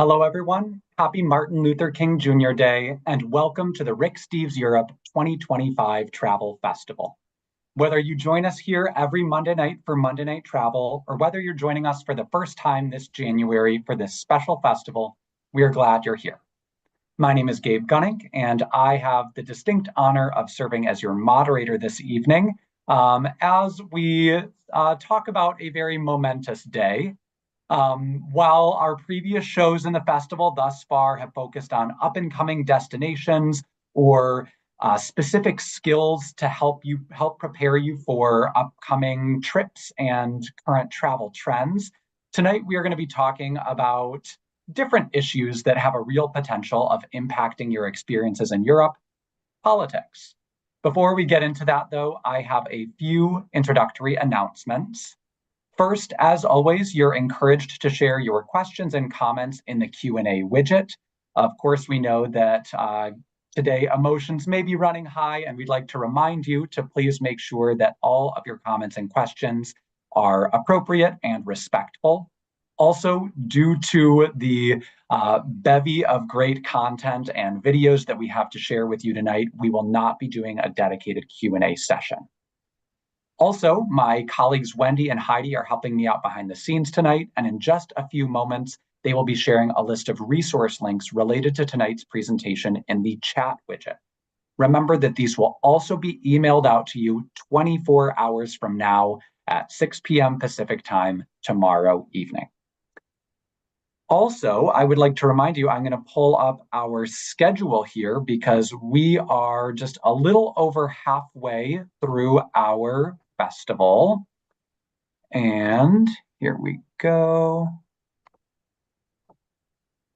Hello, everyone. Happy Martin Luther King Jr. Day, and welcome to the Rick Steves Europe 2025 Travel Festival. Whether you join us here every Monday night for Monday Night Travel, or whether you're joining us for the first time this January for this special festival, we are glad you're here. My name is Gabe Gunning, and I have the distinct honor of serving as your moderator this evening as we talk about a very momentous day. While our previous shows in the festival thus far have focused on up-and-coming destinations or specific skills to help prepare you for upcoming trips and current travel trends, tonight we are going to be talking about different issues that have a real potential of impacting your experiences in Europe, politics. Before we get into that, though, I have a few introductory announcements. First, as always, you're encouraged to share your questions and comments in the Q&A widget. Of course, we know that today emotions may be running high, and we'd like to remind you to please make sure that all of your comments and questions are appropriate and respectful. Also, due to the bevy of great content and videos that we have to share with you tonight, we will not be doing a dedicated Q&A session. Also, my colleagues Wendy and Heidi are helping me out behind the scenes tonight, and in just a few moments, they will be sharing a list of resource links related to tonight's presentation in the chat widget. Remember that these will also be emailed out to you 24 hours from now at 6 p.m. Pacific time tomorrow evening. Also, I would like to remind you, I'm going to pull up our schedule here because we are just a little over halfway through our festival. And here we go.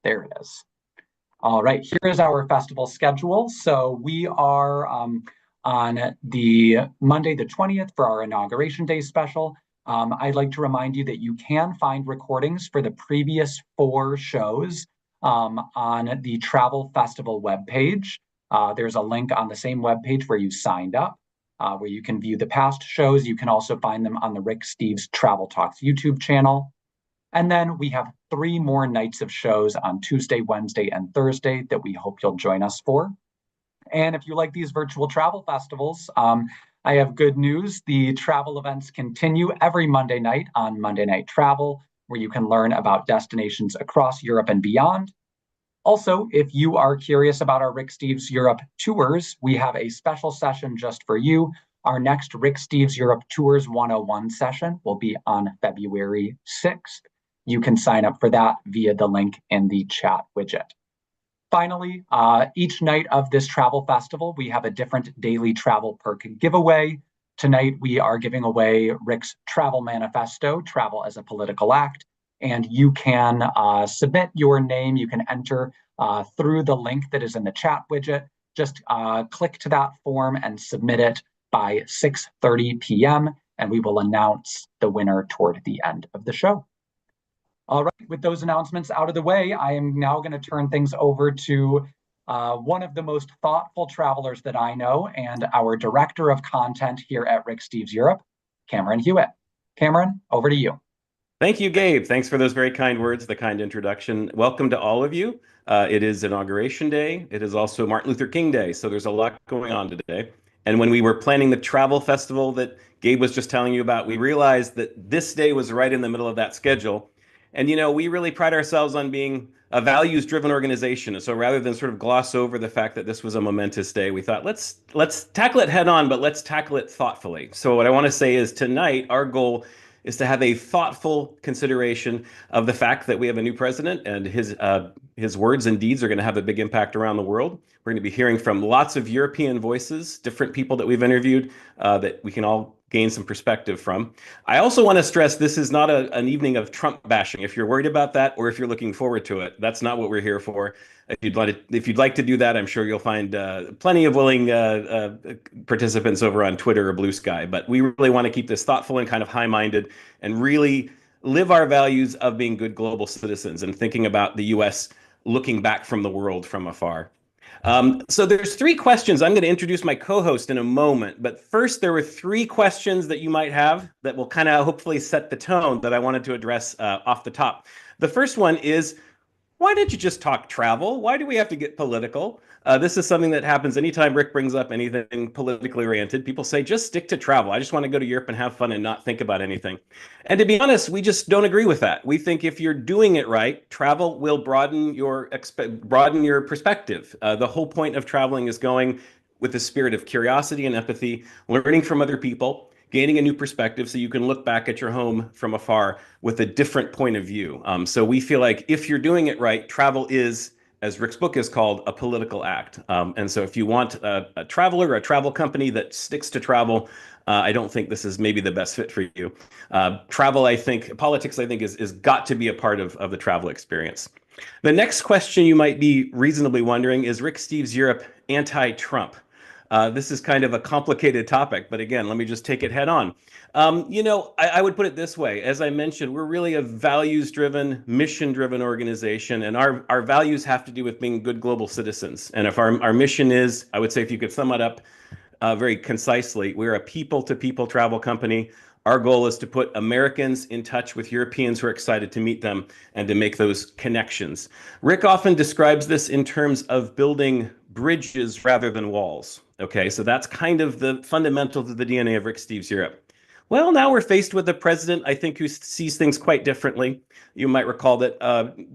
There it is. All right, here is our festival schedule. So we are on the Monday the 20th for our Inauguration Day special. I'd like to remind you that you can find recordings for the previous 4 shows on the Travel Festival webpage. There's a link on the same webpage where you signed up, where you can view the past shows. You can also find them on the Rick Steves Travel Talks YouTube channel. And then we have 3 more nights of shows on Tuesday, Wednesday, and Thursday that we hope you'll join us for. And if you like these virtual travel festivals, I have good news. The travel events continue every Monday night on Monday Night Travel, where you can learn about destinations across Europe and beyond. Also, if you are curious about our Rick Steves Europe tours, we have a special session just for you. Our next Rick Steves Europe Tours 101 session will be on February 6th. You can sign up for that via the link in the chat widget. Finally, each night of this travel festival, we have a different daily travel perk giveaway. Tonight, we are giving away Rick's Travel Manifesto, Travel as a Political Act, and you can submit your name. You can enter through the link that is in the chat widget. Just click to that form and submit it by 6:30 p.m., and we will announce the winner toward the end of the show. All right, with those announcements out of the way, I am now going to turn things over to one of the most thoughtful travelers that I know and our director of content here at Rick Steves Europe, Cameron Hewitt. Cameron, over to you. Thank you, Gabe. Thanks for those very kind words, the kind introduction. Welcome to all of you. It is Inauguration Day. It is also Martin Luther King Day, so there's a lot going on today. And when we were planning the travel festival that Gabe was just telling you about, we realized that this day was right in the middle of that schedule. And, you know, we really pride ourselves on being a values-driven organization. And so rather than sort of gloss over the fact that this was a momentous day, we thought, let's tackle it head on, but let's tackle it thoughtfully. So what I want to say is tonight, our goal is to have a thoughtful consideration of the fact that we have a new president and his words and deeds are going to have a big impact around the world. We're going to be hearing from lots of European voices, different people that we've interviewed that we can all gain some perspective from. I also want to stress this is not an evening of Trump bashing. If you're worried about that or if you're looking forward to it, that's not what we're here for. If you'd like to do that, I'm sure you'll find plenty of willing participants over on Twitter or Blue Sky. But we really want to keep this thoughtful and kind of high-minded and really live our values of being good global citizens and thinking about the U.S. looking back from the world from afar. So there's 3 questions. I'm going to introduce my co-host in a moment, but first there were 3 questions that you might have that will kind of hopefully set the tone that I wanted to address off the top. The first one is, why didn't you just talk travel? Why do we have to get political? This is something that happens anytime Rick brings up anything politically oriented. People say, just stick to travel. I just want to go to Europe and have fun and not think about anything. And to be honest, we just don't agree with that. We think if you're doing it right, travel will broaden your perspective. The whole point of traveling is going with the spirit of curiosity and empathy, learning from other people, gaining a new perspective so you can look back at your home from afar with a different point of view. So we feel like if you're doing it right, travel is, as Rick's book is called, a political act. And so if you want a traveler or a travel company that sticks to travel, I don't think this is maybe the best fit for you. Travel, I think, politics, I think, is got to be a part of the travel experience. The next question you might be reasonably wondering is Rick Steves Europe anti-Trump? This is kind of a complicated topic, but again, let me just take it head on. I would put it this way. As I mentioned, we're really a values-driven, mission-driven organization, and our values have to do with being good global citizens. And if our mission is, I would say if you could sum it up very concisely, we're a people-to-people travel company. Our goal is to put Americans in touch with Europeans who are excited to meet them and to make those connections. Rick often describes this in terms of building bridges rather than walls. Okay, so that's kind of the fundamentals of the DNA of Rick Steves Europe. Well, now we're faced with a president, I think, who sees things quite differently. You might recall that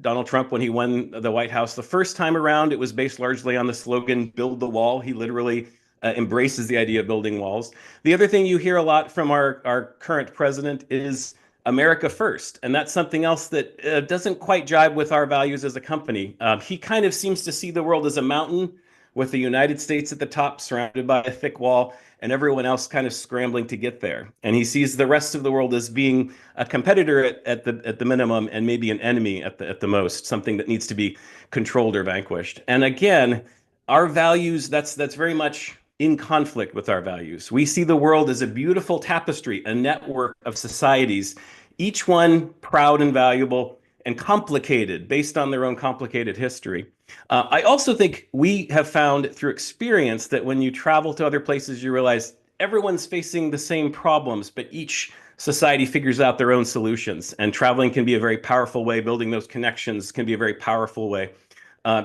Donald Trump, when he won the White House the first time around, it was based largely on the slogan, build the wall. He literally embraces the idea of building walls. The other thing you hear a lot from our current president is America first. And that's something else that doesn't quite jibe with our values as a company. He kind of seems to see the world as a mountain with the United States at the top, surrounded by a thick wall, and everyone else kind of scrambling to get there. And he sees the rest of the world as being a competitor at the minimum and maybe an enemy at the most, something that needs to be controlled or vanquished. And again, our values, that's very much in conflict with our values. We see the world as a beautiful tapestry, a network of societies, each one proud and valuable and complicated based on their own complicated history. I also think we have found through experience that when you travel to other places, you realize everyone's facing the same problems, but each society figures out their own solutions. And traveling can be a very powerful way. Building those connections can be a very powerful way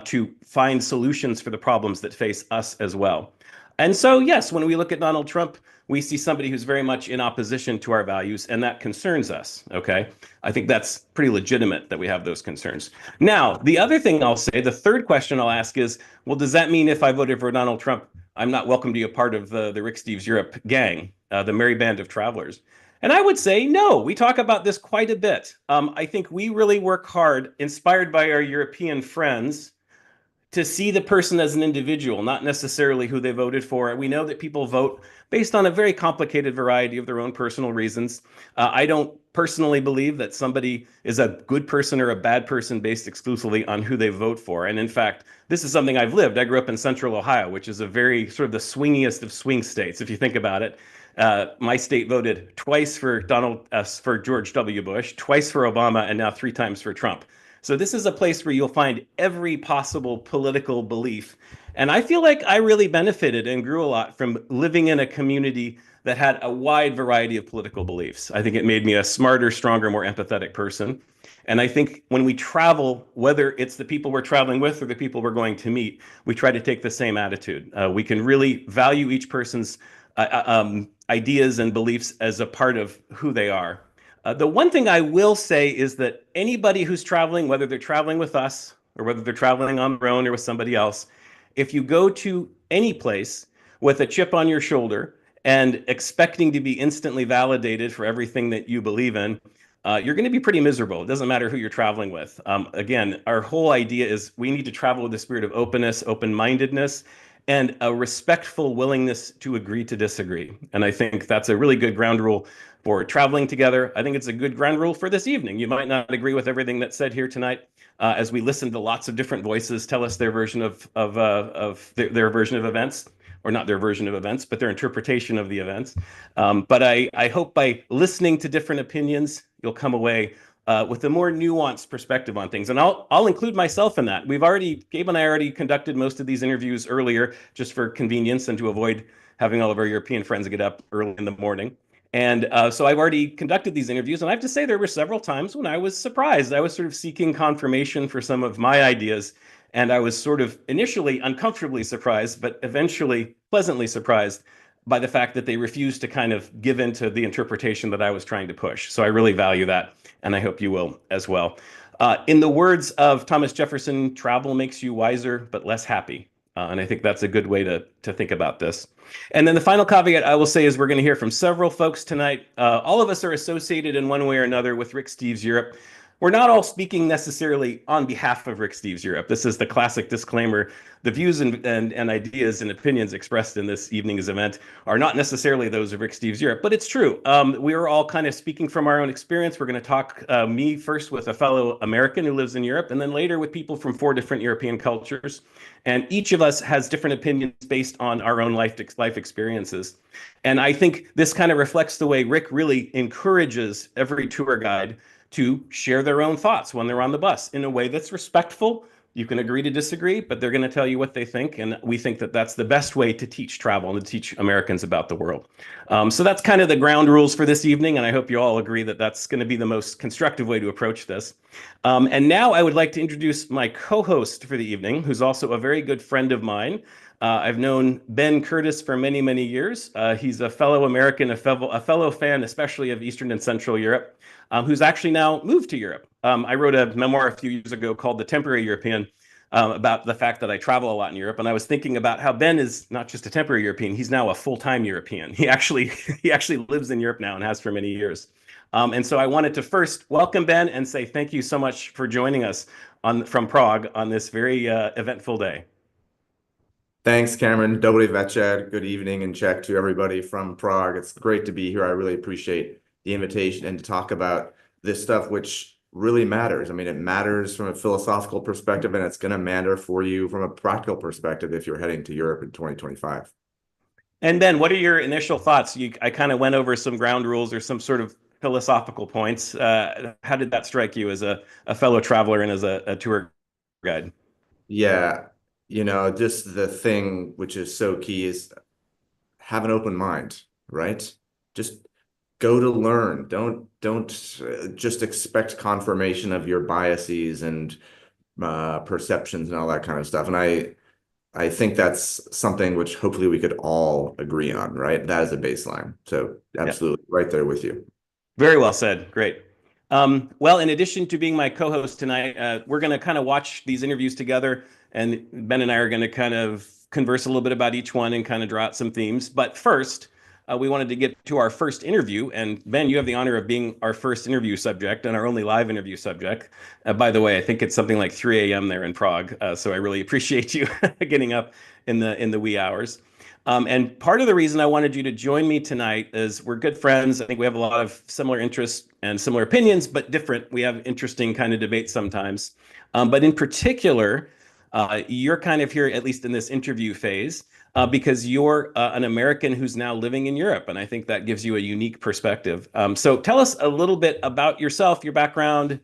to find solutions for the problems that face us as well. And so, yes, when we look at Donald Trump, we see somebody who's very much in opposition to our values, and that concerns us, okay? I think that's pretty legitimate that we have those concerns. Now, the other thing I'll say, the third question I'll ask is, well, does that mean if I voted for Donald Trump, I'm not welcome to be a part of the Rick Steves Europe gang, the merry band of travelers? And I would say no. We talk about this quite a bit. I think we really work hard, inspired by our European friends, to see the person as an individual, not necessarily who they voted for. We know that people vote based on a very complicated variety of their own personal reasons. I don't personally believe that somebody is a good person or a bad person based exclusively on who they vote for. And in fact, this is something I've lived. I grew up in Central Ohio, which is a very sort of the swingiest of swing states, if you think about it. My state voted twice for George W. Bush, twice for Obama, and now 3 times for Trump. So this is a place where you'll find every possible political belief. And I feel like I really benefited and grew a lot from living in a community that had a wide variety of political beliefs. I think it made me a smarter, stronger, more empathetic person. And I think when we travel, whether it's the people we're traveling with or the people we're going to meet, we try to take the same attitude. We can really value each person's ideas and beliefs as a part of who they are. The one thing I will say is that anybody who's traveling, whether they're traveling with us or whether they're traveling on their own or with somebody else, if you go to any place with a chip on your shoulder and expecting to be instantly validated for everything that you believe in, you're going to be pretty miserable. It doesn't matter who you're traveling with. Again, our whole idea is we need to travel with a spirit of openness, open-mindedness, and a respectful willingness to agree to disagree. And I think that's a really good ground rule for traveling together. I think it's a good ground rule for this evening. You might not agree with everything that's said here tonight, as we listen to lots of different voices tell us their version of their version of events, or not their version of events, but their interpretation of the events. But I hope by listening to different opinions, you'll come away with a more nuanced perspective on things. And I'll include myself in that. Gabe and I already conducted most of these interviews earlier just for convenience and to avoid having all of our European friends get up early in the morning. And so I've already conducted these interviews, and I have to say there were several times when I was surprised. I was sort of seeking confirmation for some of my ideas, and I was sort of initially uncomfortably surprised, but eventually pleasantly surprised by the fact that they refused to kind of give in to the interpretation that I was trying to push. So I really value that, and I hope you will as well. In the words of Thomas Jefferson, travel makes you wiser, but less happy. And I think that's a good way to think about this. And then the final caveat I will say is we're going to hear from several folks tonight. All of us are associated in one way or another with Rick Steves Europe. We're not all speaking necessarily on behalf of Rick Steves Europe. This is the classic disclaimer. The views and ideas and opinions expressed in this evening's event are not necessarily those of Rick Steves Europe, but it's true. We are all kind of speaking from our own experience. We're going to talk, me first with a fellow American who lives in Europe, and then later with people from 4 different European cultures. And each of us has different opinions based on our own life experiences. And I think this kind of reflects the way Rick really encourages every tour guide to share their own thoughts when they're on the bus in a way that's respectful. You can agree to disagree, but they're going to tell you what they think. And we think that that's the best way to teach travel and to teach Americans about the world. So that's kind of the ground rules for this evening. And I hope you all agree that that's going to be the most constructive way to approach this. And now I would like to introduce my co-host for the evening, who's also a very good friend of mine. I've known Ben Curtis for many, many years. He's a fellow American, a fellow fan, especially of Eastern and Central Europe, who's actually now moved to Europe. I wrote a memoir a few years ago called The Temporary European, about the fact that I travel a lot in Europe. And I was thinking about how Ben is not just a temporary European, he's now a full-time European. He actually lives in Europe now and has for many years. And so I wanted to first welcome Ben and say thank you so much for joining us from Prague on this very eventful day. Thanks, Cameron. Dobry večer. Good evening and check to everybody from Prague. It's great to be here. I really appreciate the invitation and to talk about this stuff, which really matters. I mean, it matters from a philosophical perspective, and it's going to matter for you from a practical perspective if you're heading to Europe in 2025. And Ben, what are your initial thoughts? I kind of went over some ground rules or some sort of philosophical points. How did that strike you as a fellow traveler and as a tour guide? Yeah, just the thing which is so key is have an open mind, right? Just go to learn. Don't just expect confirmation of your biases and perceptions and all that kind of stuff. And I think that's something which hopefully we could all agree on, right? That is a baseline. So absolutely, right there with you. Very well said. Great. Well, in addition to being my co-host tonight, we're going to kind of watch these interviews together, and Ben and I are going to kind of converse a little bit about each one and kind of draw out some themes. But first, we wanted to get to our first interview. And Ben, you have the honor of being our first interview subject and our only live interview subject. By the way, I think it's something like 3 a.m. there in Prague. So I really appreciate you getting up in the wee hours. And part of the reason I wanted you to join me tonight is we're good friends. I think we have a lot of similar interests and similar opinions, but different. We have interesting kind of debates sometimes. But in particular, you're kind of here, at least in this interview phase, because you're an American who's now living in Europe. And I think that gives you a unique perspective. So tell us a little bit about yourself, your background,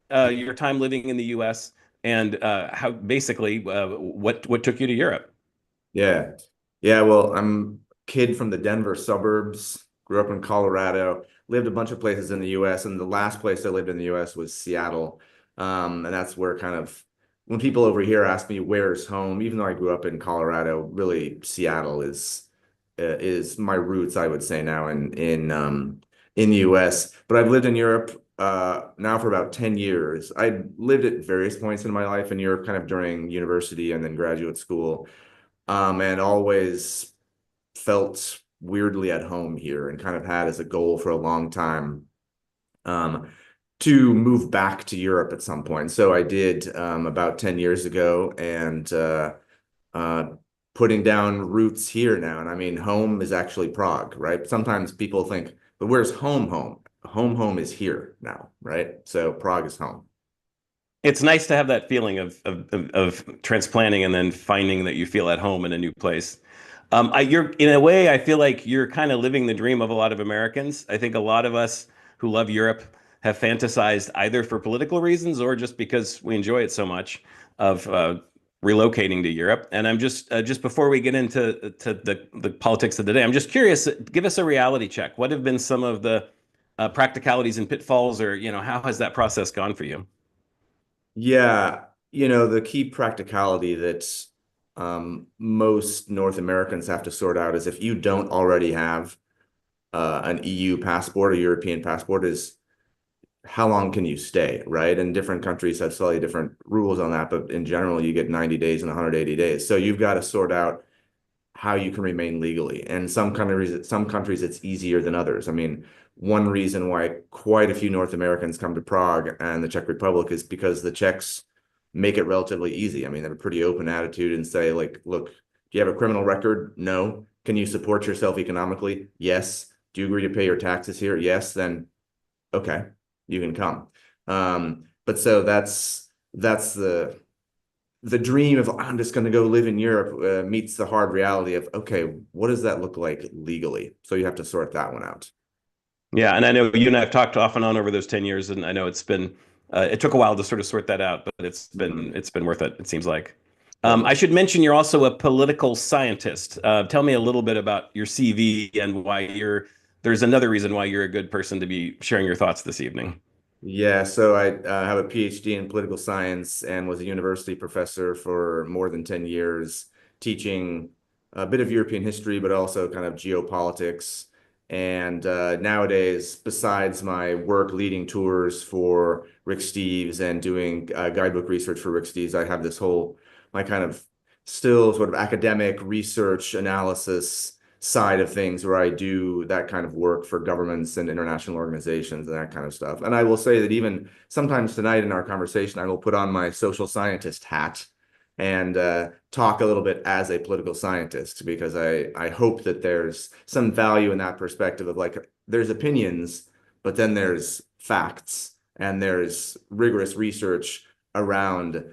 your time living in the US, and how basically what took you to Europe. Yeah. Yeah, well, I'm a kid from the Denver suburbs, grew up in Colorado, lived a bunch of places in the US, and the last place I lived in the US was Seattle. And that's where kind of when people over here ask me where's home, even though I grew up in Colorado, really Seattle is my roots, I would say now in the US. But I've lived in Europe now for about 10 years. I lived at various points in my life in Europe, kind of during university and then graduate school. And always felt weirdly at home here and kind of had as a goal for a long time to move back to Europe at some point. So I did about 10 years ago and putting down roots here now. And I mean, home is actually Prague, right? Sometimes people think, but where's home? Home is here now, right? So Prague is home. It's nice to have that feeling of transplanting and then finding that you feel at home in a new place. You're in a way, I feel like you're kind of living the dream of a lot of Americans. I think a lot of us who love Europe have fantasized either for political reasons or just because we enjoy it so much of relocating to Europe. And I'm just before we get into the politics of the day, I'm just curious, give us a reality check. What have been some of the practicalities and pitfalls, or, how has that process gone for you? Yeah, the key practicality that most North Americans have to sort out is if you don't already have an EU passport or European passport, is how long can you stay, right? And different countries have slightly different rules on that, but in general, you get 90 days and 180 days. So you've got to sort out how you can remain legally. And some countries it's easier than others. I mean, one reason why quite a few North Americans come to Prague and the Czech Republic is because the Czechs make it relatively easy. I mean, they have a pretty open attitude and say, like, look, do you have a criminal record? No. Can you support yourself economically? Yes. Do you agree to pay your taxes here? Yes. Then, okay, you can come. But so that's the dream of I'm just going to go live in Europe meets the hard reality of, okay, what does that look like legally? So you have to sort that one out. Yeah, and I know you and I have talked off and on over those 10 years, and I know it took a while to sort of sort that out, but it's been worth it, it seems like. I should mention you're also a political scientist. Tell me a little bit about your CV and there's another reason why you're a good person to be sharing your thoughts this evening. Yeah, so I have a PhD in political science and was a university professor for more than 10 years, teaching a bit of European history, but also kind of geopolitics. And nowadays, besides my work leading tours for Rick Steves and doing guidebook research for Rick Steves, I have my kind of still sort of academic research analysis side of things where I do that kind of work for governments and international organizations and that kind of stuff. And I will say that even sometimes tonight in our conversation, I will put on my social scientist hat and talk a little bit as a political scientist, because I hope that there's some value in that perspective of, like, there's opinions, but then there's facts and there's rigorous research around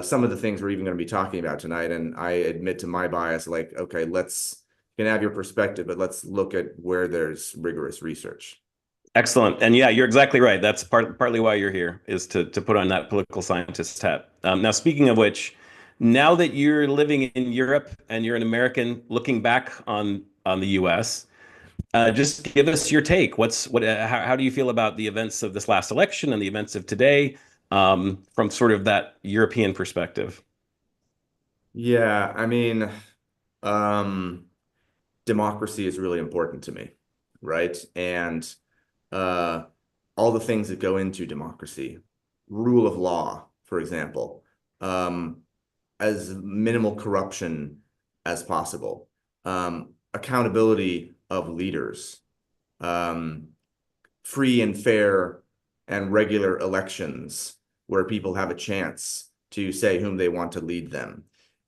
some of the things we're even going to be talking about tonight. And I admit to my bias, like, okay, you can have your perspective, but let's look at where there's rigorous research. Excellent. And yeah, you're exactly right. That's partly why you're here, is to put on that political scientist hat. Now, speaking of which, now that you're living in Europe and you're an American looking back on the US, just give us your take. How do you feel about the events of this last election and the events of today, from sort of that European perspective? Yeah, I mean, democracy is really important to me, right? And uh, all the things that go into democracy, rule of law, for example, as minimal corruption as possible, accountability of leaders, free and fair and regular elections where people have a chance to say whom they want to lead them.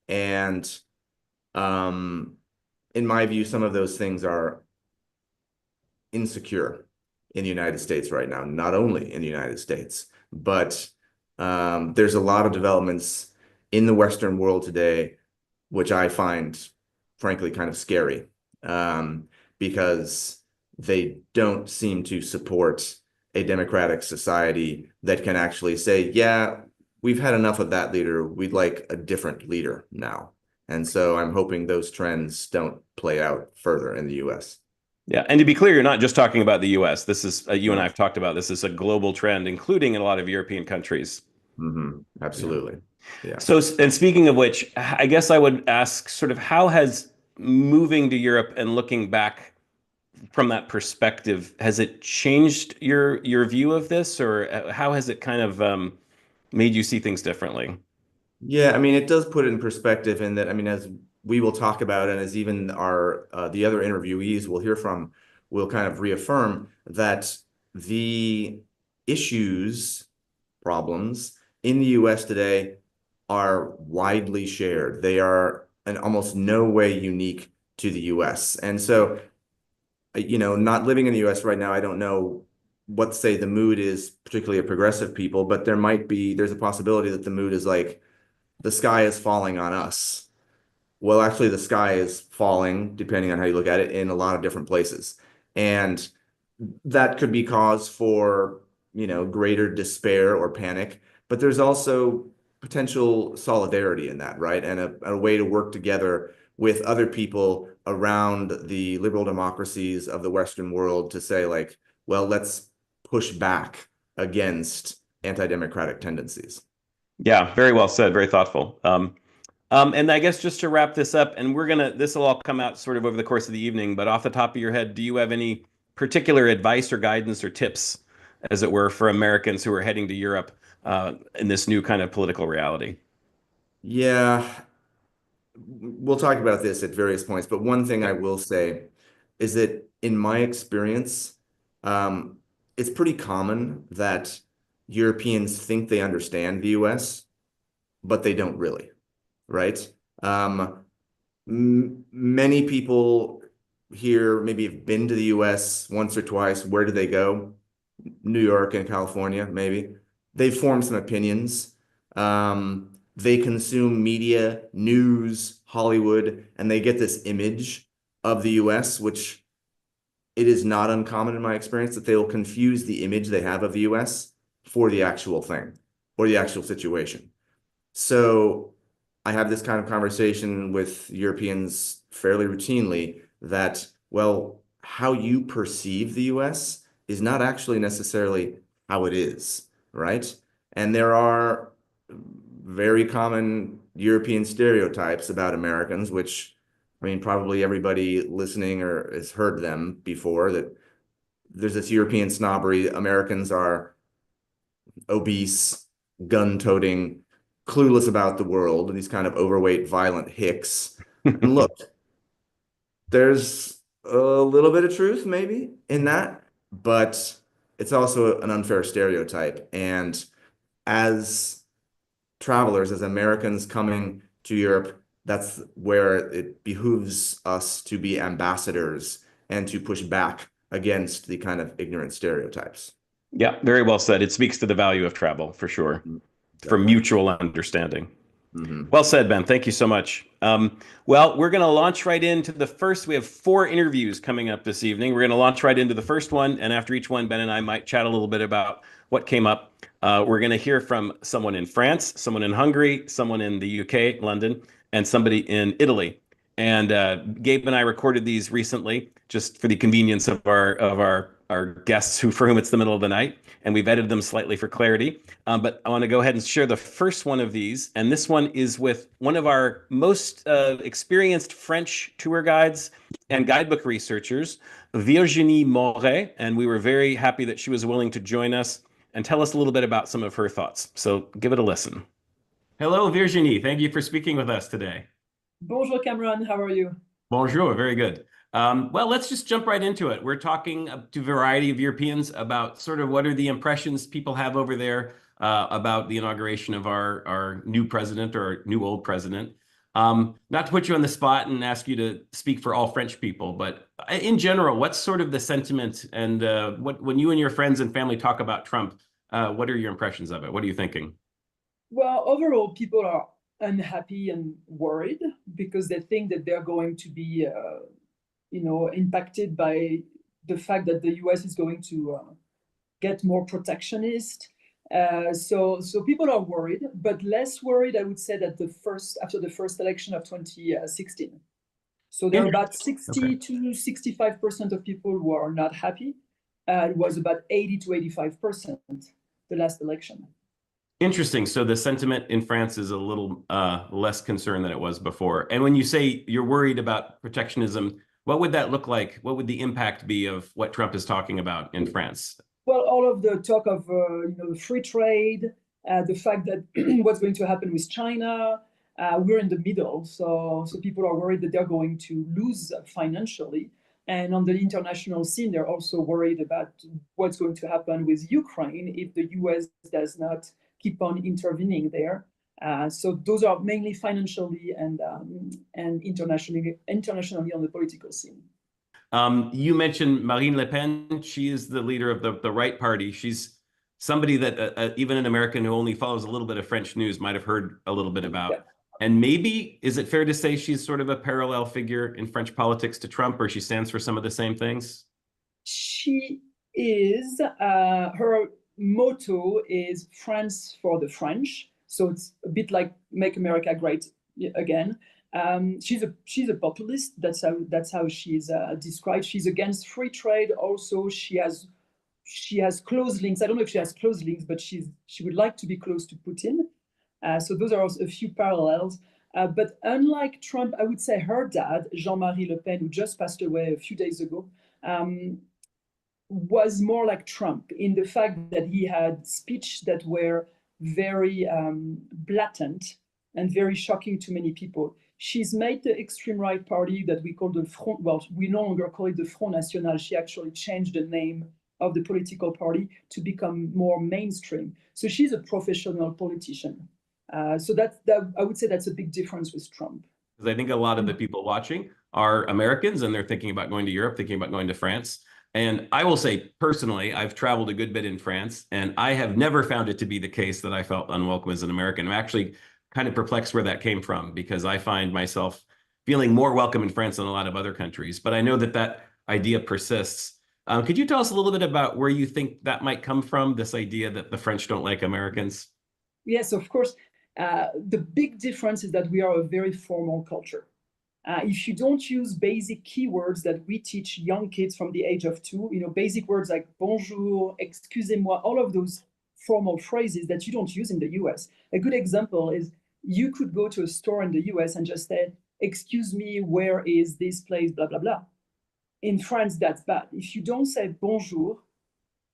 And in my view, some of those things are insecure in the United States right now, not only in the United States, but there's a lot of developments in the Western world today, which I find, frankly, kind of scary, because they don't seem to support a democratic society that can actually say, yeah, we've had enough of that leader. We'd like a different leader now. And so I'm hoping those trends don't play out further in the US. Yeah, and to be clear, you're not just talking about the US. This is, you and I No. have talked about this. This is a global trend, including in a lot of European countries. Absolutely. Yeah. So, and speaking of which, I guess I would ask sort of, how has moving to Europe and looking back from that perspective, has it changed your view of this, or how has it kind of made you see things differently? Yeah, I mean, it does put it in perspective in that, I mean, as we will talk about, and as even our the other interviewees we'll hear from will kind of reaffirm that the issues, problems in the US today are widely shared. They are in almost no way unique to the US. And so, not living in the US right now, I don't know what, say, the mood is, particularly of progressive people, but there's a possibility that the mood is like, the sky is falling on us. Well, actually, the sky is falling, depending on how you look at it, in a lot of different places. And that could be cause for, greater despair or panic. But there's also potential solidarity in that, right? And a way to work together with other people around the liberal democracies of the Western world to say, like, well, let's push back against anti-democratic tendencies. Yeah, very well said, very thoughtful. And I guess just to wrap this up, and this will all come out sort of over the course of the evening, but off the top of your head, do you have any particular advice or guidance or tips, as it were, for Americans who are heading to Europe in this new kind of political reality? Yeah, we'll talk about this at various points, but one thing I will say is that in my experience, um, it's pretty common that Europeans think they understand the US, but they don't really, right? Many people here maybe have been to the US once or twice. Where do they go? New York and California, maybe. They form some opinions. They consume media, news, Hollywood, and they get this image of the US, which it is not uncommon in my experience that they will confuse the image they have of the US for the actual thing or the actual situation. So I have this kind of conversation with Europeans fairly routinely that, well, how you perceive the US is not actually necessarily how it is, right? And there are very common European stereotypes about Americans, which, I mean, probably everybody listening or has heard them before, that there's this European snobbery. Americans are obese, gun-toting, clueless about the world, and these kind of overweight, violent hicks. And look, there's a little bit of truth maybe in that, but it's also an unfair stereotype. And as travelers, as Americans coming to Europe, that's where it behooves us to be ambassadors and to push back against the kind of ignorant stereotypes. Yeah, very well said. It speaks to the value of travel, for sure, for mutual understanding. Mm-hmm. Well said, Ben. Thank you so much. Well, we're going to launch right into the first. We have 4 interviews coming up this evening. We're going to launch right into the first one. And after each one, Ben and I might chat a little bit about what came up. We're going to hear from someone in France, someone in Hungary, someone in the UK, London, and somebody in Italy. And Gabe and I recorded these recently just for the convenience of our guests for whom it's the middle of the night. And we've edited them slightly for clarity. But I want to go ahead and share the first one of these. And this one is with one of our most experienced French tour guides and guidebook researchers, Virginie Moret. And we were very happy that she was willing to join us and tell us a little bit about some of her thoughts. So give it a listen. Hello, Virginie. Thank you for speaking with us today. Bonjour, Cameron. How are you? Bonjour. Very good. Well, let's just jump right into it. We're talking to a variety of Europeans about sort of what are the impressions people have over there about the inauguration of our new president or new old president. Not to put you on the spot and ask you to speak for all French people, but in general, what's sort of the sentiment and when you and your friends and family talk about Trump, what are your impressions of it? What are you thinking? Well, overall, people are unhappy and worried because they think that they're going to be impacted by the fact that the US is going to get more protectionist. So people are worried, but less worried, I would say, that after the first election of 2016. So there are about 60 to 65% of people who are not happy. It was about 80 to 85% the last election. Interesting. So the sentiment in France is a little less concerned than it was before. And when you say you're worried about protectionism, what would that look like? What would the impact be of what Trump is talking about in France? Well, all of the talk of free trade, the fact that what's going to happen with China, we're in the middle. So people are worried that they're going to lose financially. And on the international scene, they're also worried about what's going to happen with Ukraine if the US does not keep on intervening there. So those are mainly financially and internationally on the political scene. You mentioned Marine Le Pen. She is the leader of the right party. She's somebody that even an American who only follows a little bit of French news might have heard a little bit about. Yeah. And maybe, is it fair to say she's sort of a parallel figure in French politics to Trump, or she stands for some of the same things? She is. Her motto is France for the French. So it's a bit like Make America Great Again. She's a populist. That's how she's described. She's against free trade. Also, she has close links. I don't know if she has close links, but she would like to be close to Putin. So those are also a few parallels. But unlike Trump, I would say her dad, Jean-Marie Le Pen, who just passed away a few days ago, was more like Trump in the fact that he had speech that were very blatant and very shocking to many people. She's made the extreme right party that we call the Front, well, we no longer call it the Front National. She actually changed the name of the political party to become more mainstream. So she's a professional politician. So that I would say that's a big difference with Trump. Because I think a lot of the people watching are Americans, and they're thinking about going to Europe, thinking about going to France. And I will say personally, I've traveled a good bit in France, and I have never found it to be the case that I felt unwelcome as an American. I'm actually kind of perplexed where that came from, because I find myself feeling more welcome in France than a lot of other countries. But I know that that idea persists. Could you tell us a little bit about where you think that might come from, this idea that the French don't like Americans? Yes, of course. The big difference is that we are a very formal culture. If you don't use basic keywords that we teach young kids from the age of 2, basic words like bonjour, excusez-moi, all of those formal phrases that you don't use in the US. A good example is you could go to a store in the US and just say, excuse me, where is this place, blah, blah, blah. In France, that's bad. If you don't say bonjour,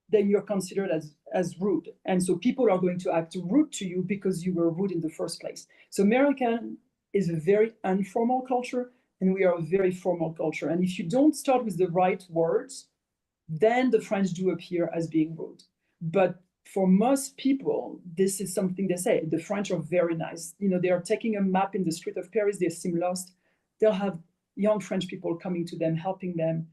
then you're considered as rude. And so people are going to act rude to you because you were rude in the first place. So American is a very informal culture, and we are a very formal culture. And if you don't start with the right words, then the French do appear as being rude. But for most people, this is something they say. The French are very nice. They are taking a map in the street of Paris, they seem lost. They'll have young French people coming to them, helping them.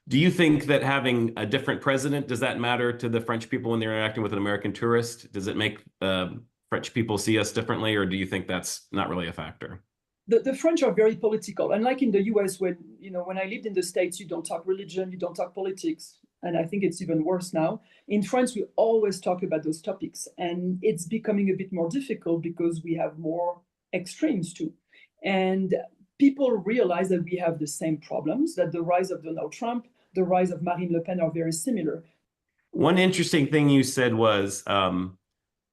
Do you think that having a different president, does that matter to the French people when they're interacting with an American tourist? Does it make French people see us differently, or do you think that's not really a factor? The French are very political. Unlike in the US, when I lived in the States, you don't talk religion, you don't talk politics. And I think it's even worse now. In France, we always talk about those topics. And it's becoming a bit more difficult because we have more extremes too. And people realize that we have the same problems, that the rise of Donald Trump, the rise of Marine Le Pen are very similar. One interesting thing you said was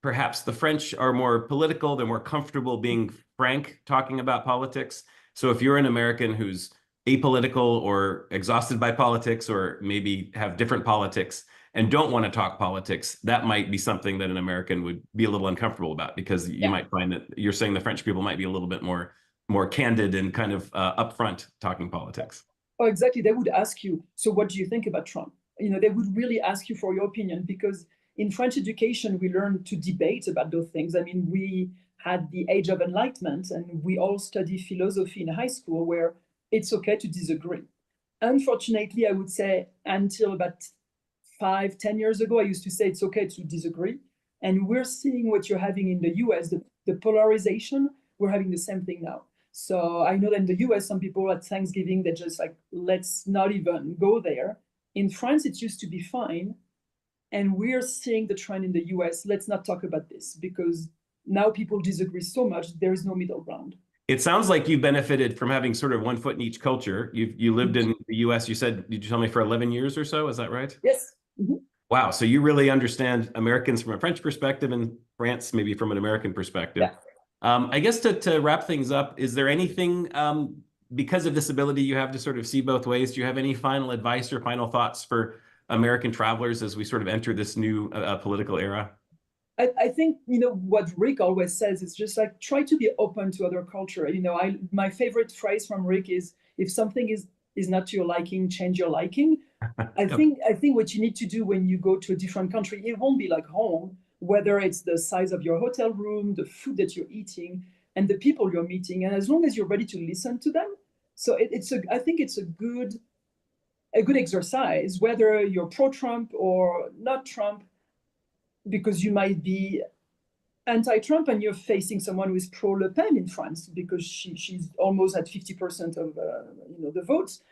perhaps the French are more political, they're more comfortable being frank, talking about politics. So if you're an American who's apolitical or exhausted by politics, or maybe have different politics and don't want to talk politics, that might be something that an American would be a little uncomfortable about, because you might find that you're saying the French people might be a little bit more candid and kind of upfront talking politics. Oh, exactly. They would ask you, so what do you think about Trump? They would really ask you for your opinion, because in French education, we learn to debate about those things. I mean, we had the Age of Enlightenment, and we all study philosophy in high school, where it's okay to disagree. Unfortunately, I would say until about 5-10 years ago, I used to say it's okay to disagree. And we're seeing what you're having in the US, the polarization. We're having the same thing now. So I know that in the US, some people at Thanksgiving, they're just like, let's not even go there. In France, it used to be fine. And we're seeing the trend in the US. Let's not talk about this, because now people disagree so much, there is no middle ground. It sounds like you benefited from having sort of one foot in each culture. You lived in the US, did you tell me, for 11 years or so? Is that right? Yes. Mm-hmm. Wow. So you really understand Americans from a French perspective, and France maybe from an American perspective. Yeah. I guess to wrap things up, is there anything, because of this ability you have to sort of see both ways, do you have any final advice or final thoughts for American travelers as we sort of enter this new political era? I think, what Rick always says is just like, try to be open to other culture. My favorite phrase from Rick is, if something is not to your liking, change your liking. I think what you need to do when you go to a different country, it won't be like home, whether it's the size of your hotel room, the food that you're eating, and the people you're meeting. And as long as you're ready to listen to them, so I think it's a good exercise, whether you're pro-Trump or not Trump, because you might be anti-Trump and you're facing someone who is pro-Le Pen in France because she's almost at 50% of the votes.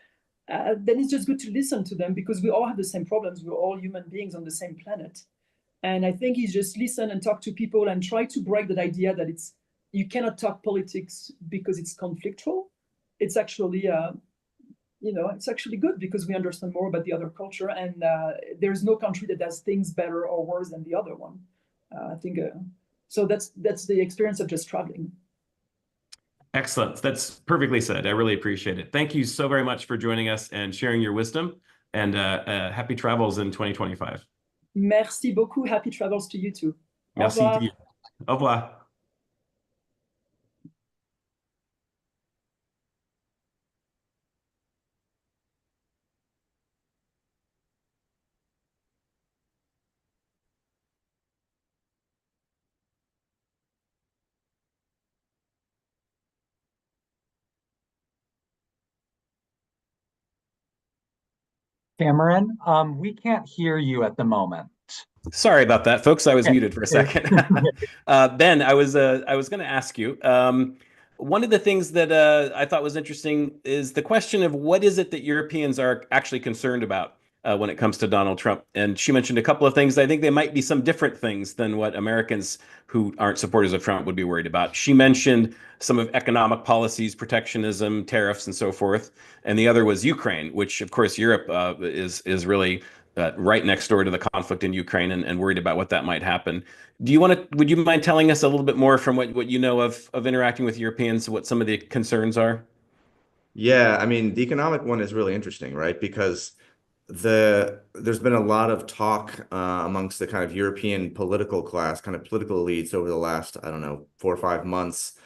Then it's just good to listen to them, because we all have the same problems. We're all human beings on the same planet. And I think he just listen and talk to people and try to break that idea that you cannot talk politics because it's conflictual. It's actually it's actually good because we understand more about the other culture, and there's no country that does things better or worse than the other one. I think so. That's the experience of just traveling. Excellent. That's perfectly said. I really appreciate it. Thank you so very much for joining us and sharing your wisdom. And happy travels in 2025. Merci beaucoup. Happy travels to you too. Merci to you. Au revoir. Cameron, we can't hear you at the moment. Sorry about that, folks. I was Okay. muted for a second. Ben, I was going to ask you. One of the things that I thought was interesting is the question of what is it that Europeans are actually concerned about when it comes to Donald Trump. And she mentioned a couple of things. I think they might be some different things than what Americans who aren't supporters of Trump would be worried about. She mentioned some of economic policies, protectionism, tariffs, and so forth. And the other was Ukraine, which, of course, Europe is really right next door to the conflict in Ukraine and worried about what that might happen. Would you mind telling us a little bit more from what you know of interacting with Europeans, what some of the concerns are? Yeah, I mean, the economic one is really interesting, right? Because there's been a lot of talk amongst the kind of European political class, kind of political elites over the last, I don't know, 4 or 5 months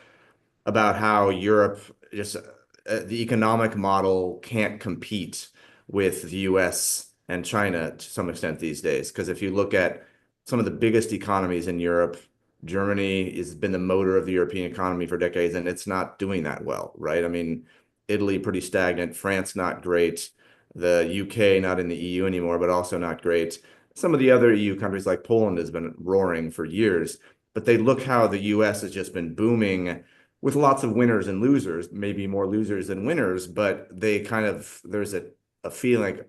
about how Europe just the economic model can't compete with the US and China to some extent these days. Because if you look at some of the biggest economies in Europe, Germany has been the motor of the European economy for decades, and it's not doing that well, right? I mean, Italy pretty stagnant, France not great, the UK not in the EU anymore, but also not great. Some of the other EU countries like Poland has been roaring for years, but they look how the US has just been booming with lots of winners and losers, maybe more losers than winners, but there's a feeling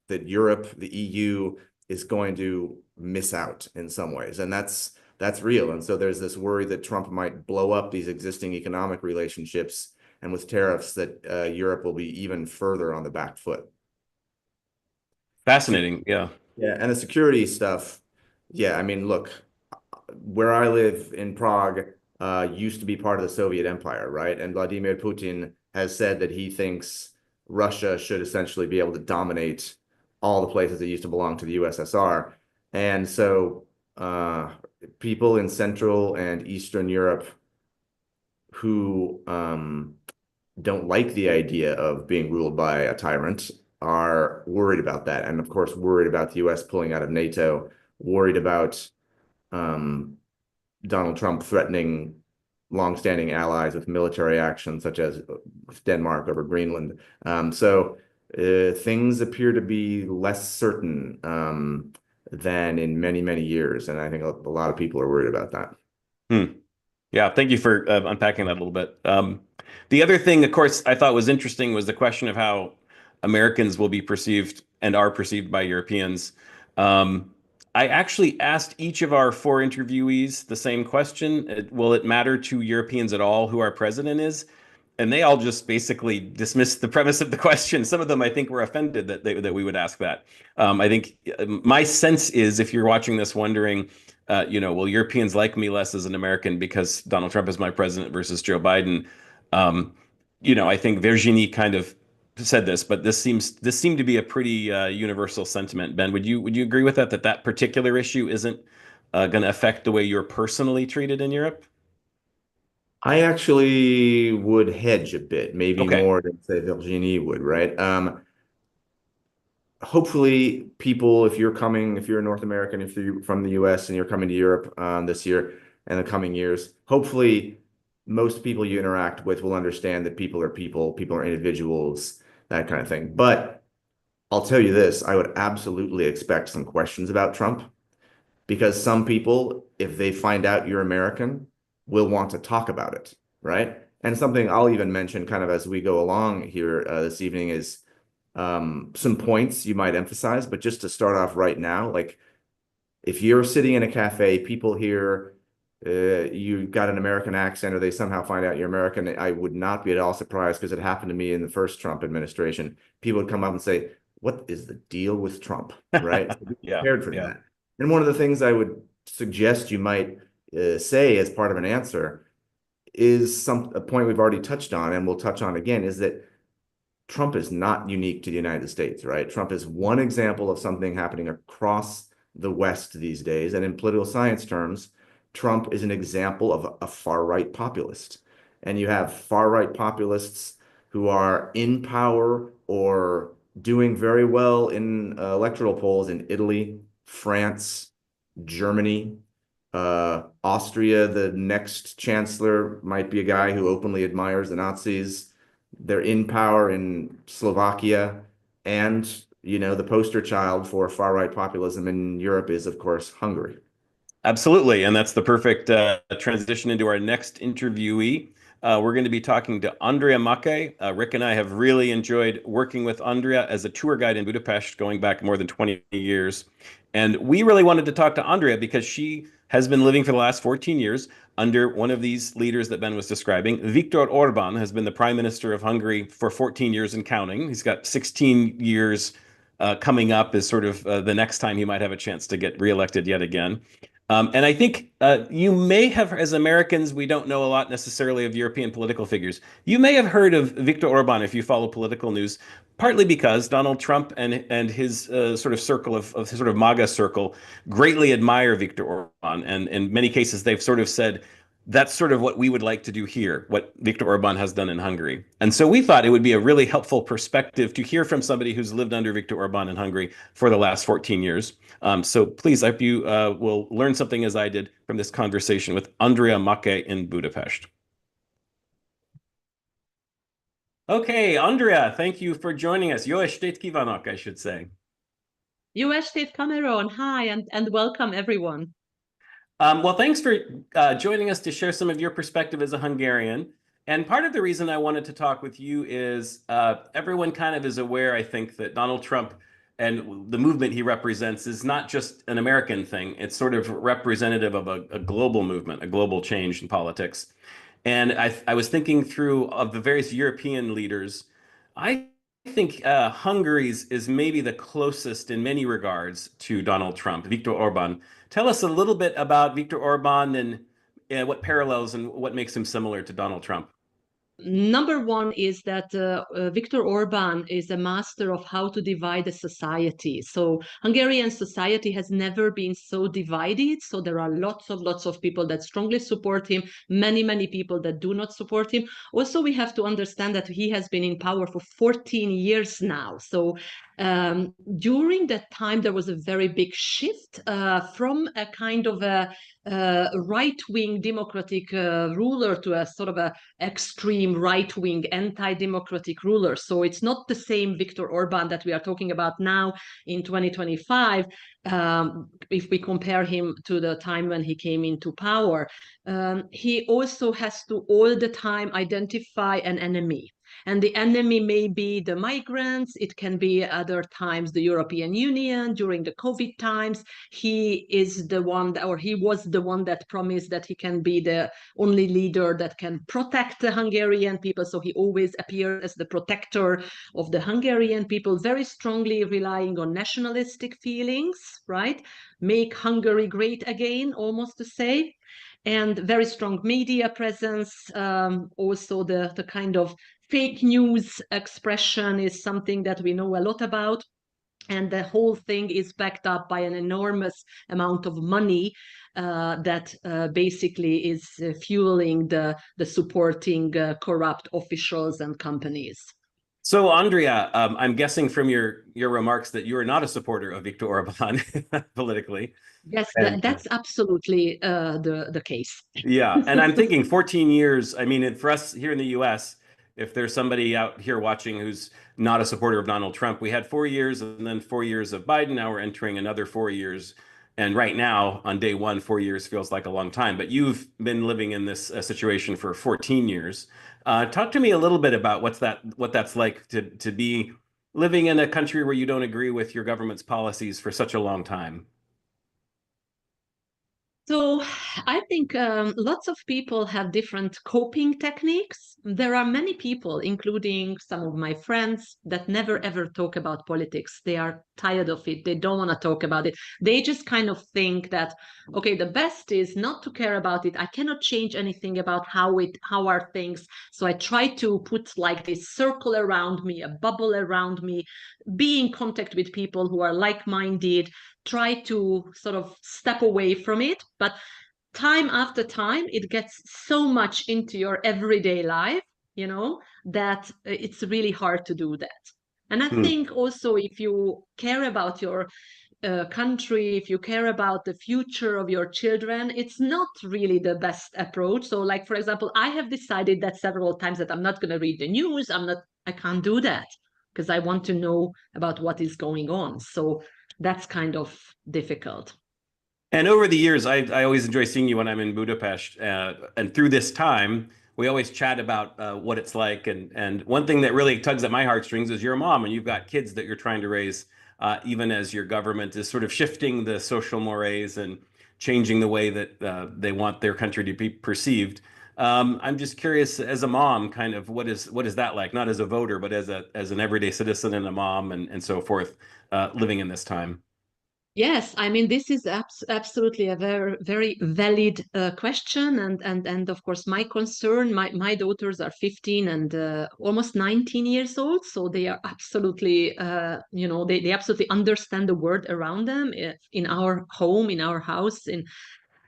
that Europe, the EU, is going to miss out in some ways. And that's real. And so there's this worry that Trump might blow up these existing economic relationships, and with tariffs that Europe will be even further on the back foot. Fascinating. Yeah. Yeah. And the security stuff. Yeah. I mean, look, where I live in Prague used to be part of the Soviet Empire, right? And Vladimir Putin has said that he thinks Russia should essentially be able to dominate all the places that used to belong to the USSR. And so people in Central and Eastern Europe who don't like the idea of being ruled by a tyrant are worried about that. And of course, worried about the US pulling out of NATO, worried about Donald Trump threatening longstanding allies with military action, such as Denmark over Greenland. So things appear to be less certain than in many, many years. And I think a lot of people are worried about that. Yeah, thank you for unpacking that a little bit. The other thing, of course, I thought was interesting was the question of how Americans will be perceived and are perceived by Europeans. I actually asked each of our 4 interviewees the same question. Will it matter to Europeans at all who our president is? And they all just basically dismissed the premise of the question. Some of them, I think, were offended that we would ask that. I think my sense is, if you're watching this wondering, will Europeans like me less as an American because Donald Trump is my president versus Joe Biden? I think Virginie kind of said this, but this seemed to be a pretty universal sentiment. Ben, would you agree with that particular issue isn't going to affect the way you're personally treated in Europe? I actually would hedge a bit, maybe Okay. more than say Virginie would, right? Hopefully people, if you're a North American, if you're from the US and you're coming to Europe this year and the coming years, hopefully most people you interact with will understand that people are individuals, that kind of thing. But I'll tell you this, I would absolutely expect some questions about Trump, because some people, if they find out you're American, will want to talk about it, right? And something I'll even mention kind of as we go along here this evening is some points you might emphasize, but just to start off right now, like If you're sitting in a cafe, people hear you got an American accent, or they somehow find out you're American, I would not be at all surprised, because it happened to me in the first Trump administration. People would come up and say, "What is the deal with Trump?" Right? So be Yeah, prepared for yeah. that. And one of the things I would suggest you might say as part of an answer is a point we've already touched on, and we'll touch on again, is that Trump is not unique to the United States, right? Trump is one example of something happening across the West these days. And in political science terms, Trump is an example of a far-right populist. And you have far-right populists who are in power or doing very well in electoral polls in Italy, France, Germany, Austria. The next chancellor might be a guy who openly admires the Nazis. They're in power in Slovakia, and the poster child for far-right populism in Europe is, of course, Hungary. Absolutely. And that's the perfect transition into our next interviewee. We're going to be talking to Andrea Make. Rick and I have really enjoyed working with Andrea as a tour guide in Budapest going back more than 20 years. And we really wanted to talk to Andrea because she has been living for the last 14 years under one of these leaders that Ben was describing. Viktor Orban has been the prime minister of Hungary for 14 years and counting. He's got 16 years coming up as sort of the next time he might have a chance to get reelected yet again. And I think you may have, as Americans, we don't know a lot necessarily of European political figures. You may have heard of Viktor Orban if you follow political news, partly because Donald Trump and his sort of circle of sort of MAGA circle greatly admire Viktor Orban. And in many cases, they've sort of said, that's sort of what we would like to do here, what Viktor Orban has done in Hungary. And so we thought it would be a really helpful perspective to hear from somebody who's lived under Viktor Orban in Hungary for the last 14 years. So please, I hope you will learn something as I did from this conversation with Andrea Make in Budapest. Okay, Andrea, thank you for joining us. Jó estét kívánok, I should say. Jó estét, Cameron. Hi, and welcome, everyone. Well, thanks for joining us to share some of your perspective as a Hungarian. And part of the reason I wanted to talk with you is everyone kind of is aware, I think, that Donald Trump and the movement he represents is not just an American thing. It's sort of representative of a global movement, a global change in politics. And I was thinking through of the various European leaders. I think Hungary's is maybe the closest in many regards to Donald Trump, Viktor Orban. Tell us a little bit about Viktor Orban and what parallels and what makes him similar to Donald Trump. Number one is that Viktor Orban is a master of how to divide a society. So Hungarian society has never been so divided. So there are lots of people that strongly support him, many people that do not support him. Also, we have to understand that he has been in power for 14 years now. So during that time, there was a very big shift from a kind of a right-wing democratic ruler to a sort of a extreme right-wing anti-democratic ruler. So it's not the same Viktor Orban that we are talking about now in 2025 if we compare him to the time when he came into power. He also has to all the time identify an enemy. And the enemy may be the migrants. It can be other times the European Union. During the COVID times, he is the one, or he was the one that promised that he can be the only leader that can protect the Hungarian people. So he always appeared as the protector of the Hungarian people, very strongly relying on nationalistic feelings, right? Make Hungary great again, almost to say. And very strong media presence. Also the kind of fake news expression is something that we know a lot about. And the whole thing is backed up by an enormous amount of money that basically is fueling the supporting corrupt officials and companies. So, Andrea, I'm guessing from your remarks that you are not a supporter of Viktor Orban politically. Yes, that's absolutely the case. Yeah, and I'm thinking 14 years. I mean, for us here in the U.S., if there's somebody out here watching who's not a supporter of Donald Trump, we had 4 years and then 4 years of Biden. Now we're entering another 4 years. And right now, on day one, 4 years feels like a long time. But you've been living in this situation for 14 years. Talk to me a little bit about what that's like to be living in a country where you don't agree with your government's policies for such a long time. So I think lots of people have different coping techniques. There are many people, including some of my friends, that never ever talk about politics. They are tired of it. They don't want to talk about it. They just kind of think that, okay, the best is not to care about it. I cannot change anything about how are things. So I try to put like this circle around me, a bubble around me, be in contact with people who are like-minded, try to sort of step away from it. But time after time, it gets so much into your everyday life, that it's really hard to do that. And I think also if you care about your country, if you care about the future of your children, it's not really the best approach. So like, for example, I have decided that several times that I'm not going to read the news. I can't do that because I want to know about what is going on. So that's kind of difficult. And over the years, I always enjoy seeing you when I'm in Budapest. And through this time, we always chat about what it's like. And one thing that really tugs at my heartstrings is you're a mom and you've got kids that you're trying to raise, even as your government is sort of shifting the social mores and changing the way that they want their country to be perceived. I'm just curious, as a mom, kind of what is that like? Not as a voter, but as an everyday citizen and a mom and so forth, living in this time. Yes, I mean, this is absolutely a very, very valid question. And of course, my concern, my daughters are 15 and almost 19 years old. So they are absolutely, they absolutely understand the world around them in our home, in our house, in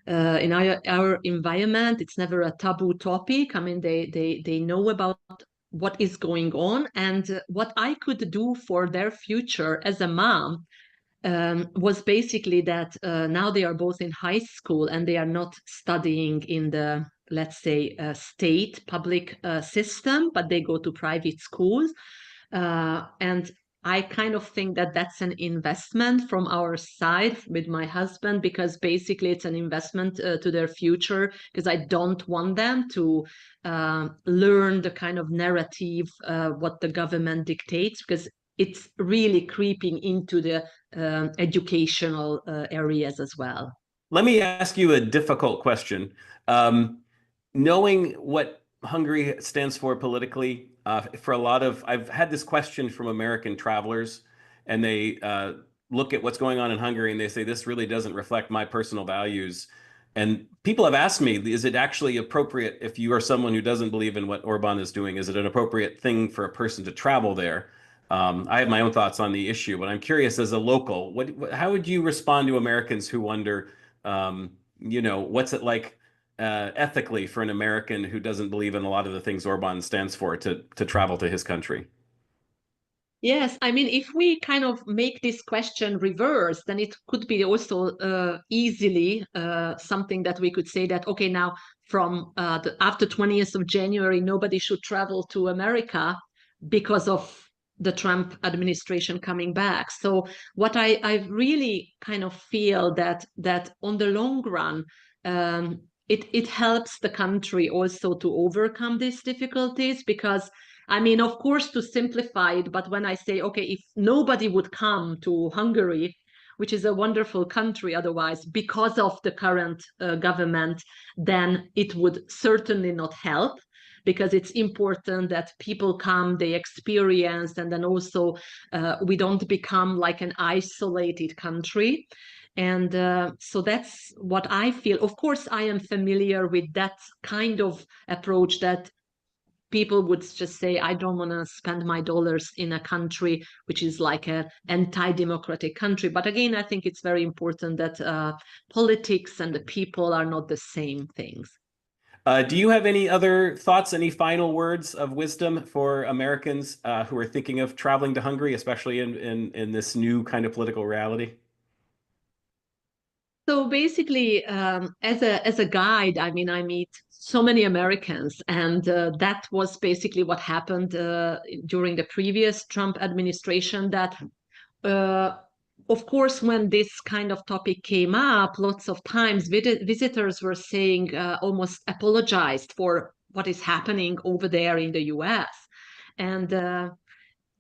our environment. It's never a taboo topic. I mean, they know about what is going on. And what I could do for their future as a mom was basically that now they are both in high school and they are not studying in the, let's say, state public system, but they go to private schools. And I kind of think that that's an investment from our side with my husband, because basically it's an investment to their future, because I don't want them to learn the kind of narrative what the government dictates, because it's really creeping into the educational areas as well. Let me ask you a difficult question. Knowing what Hungary stands for politically, for a lot of, I've had this question from American travelers, and they look at what's going on in Hungary and they say, this really doesn't reflect my personal values. And people have asked me, is it actually appropriate, if you are someone who doesn't believe in what Orban is doing, is it an appropriate thing for a person to travel there? I have my own thoughts on the issue, but I'm curious, as a local, how would you respond to Americans who wonder, what's it like ethically for an American who doesn't believe in a lot of the things Orban stands for to travel to his country? Yes, I mean, if we kind of make this question reverse, then it could be also easily something that we could say that, okay, now from after 20th of January, nobody should travel to America because of the Trump administration coming back. So what I really kind of feel that on the long run, it helps the country also to overcome these difficulties, because I mean, of course, to simplify it, but when I say, okay, if nobody would come to Hungary, which is a wonderful country otherwise, because of the current government, then it would certainly not help, because it's important that people come, they experience, and then also we don't become like an isolated country. And so that's what I feel. Of course, I am familiar with that kind of approach, that people would just say, I don't want to spend my dollars in a country which is like an anti-democratic country. But again, I think it's very important that politics and the people are not the same things. Do you have any other thoughts, any final words of wisdom for Americans who are thinking of traveling to Hungary, especially in this new kind of political reality? So basically, as a guide, I mean, I meet so many Americans, and that was basically what happened during the previous Trump administration. That, of course, when this kind of topic came up, lots of times visitors were saying, almost apologized for what is happening over there in the U.S. And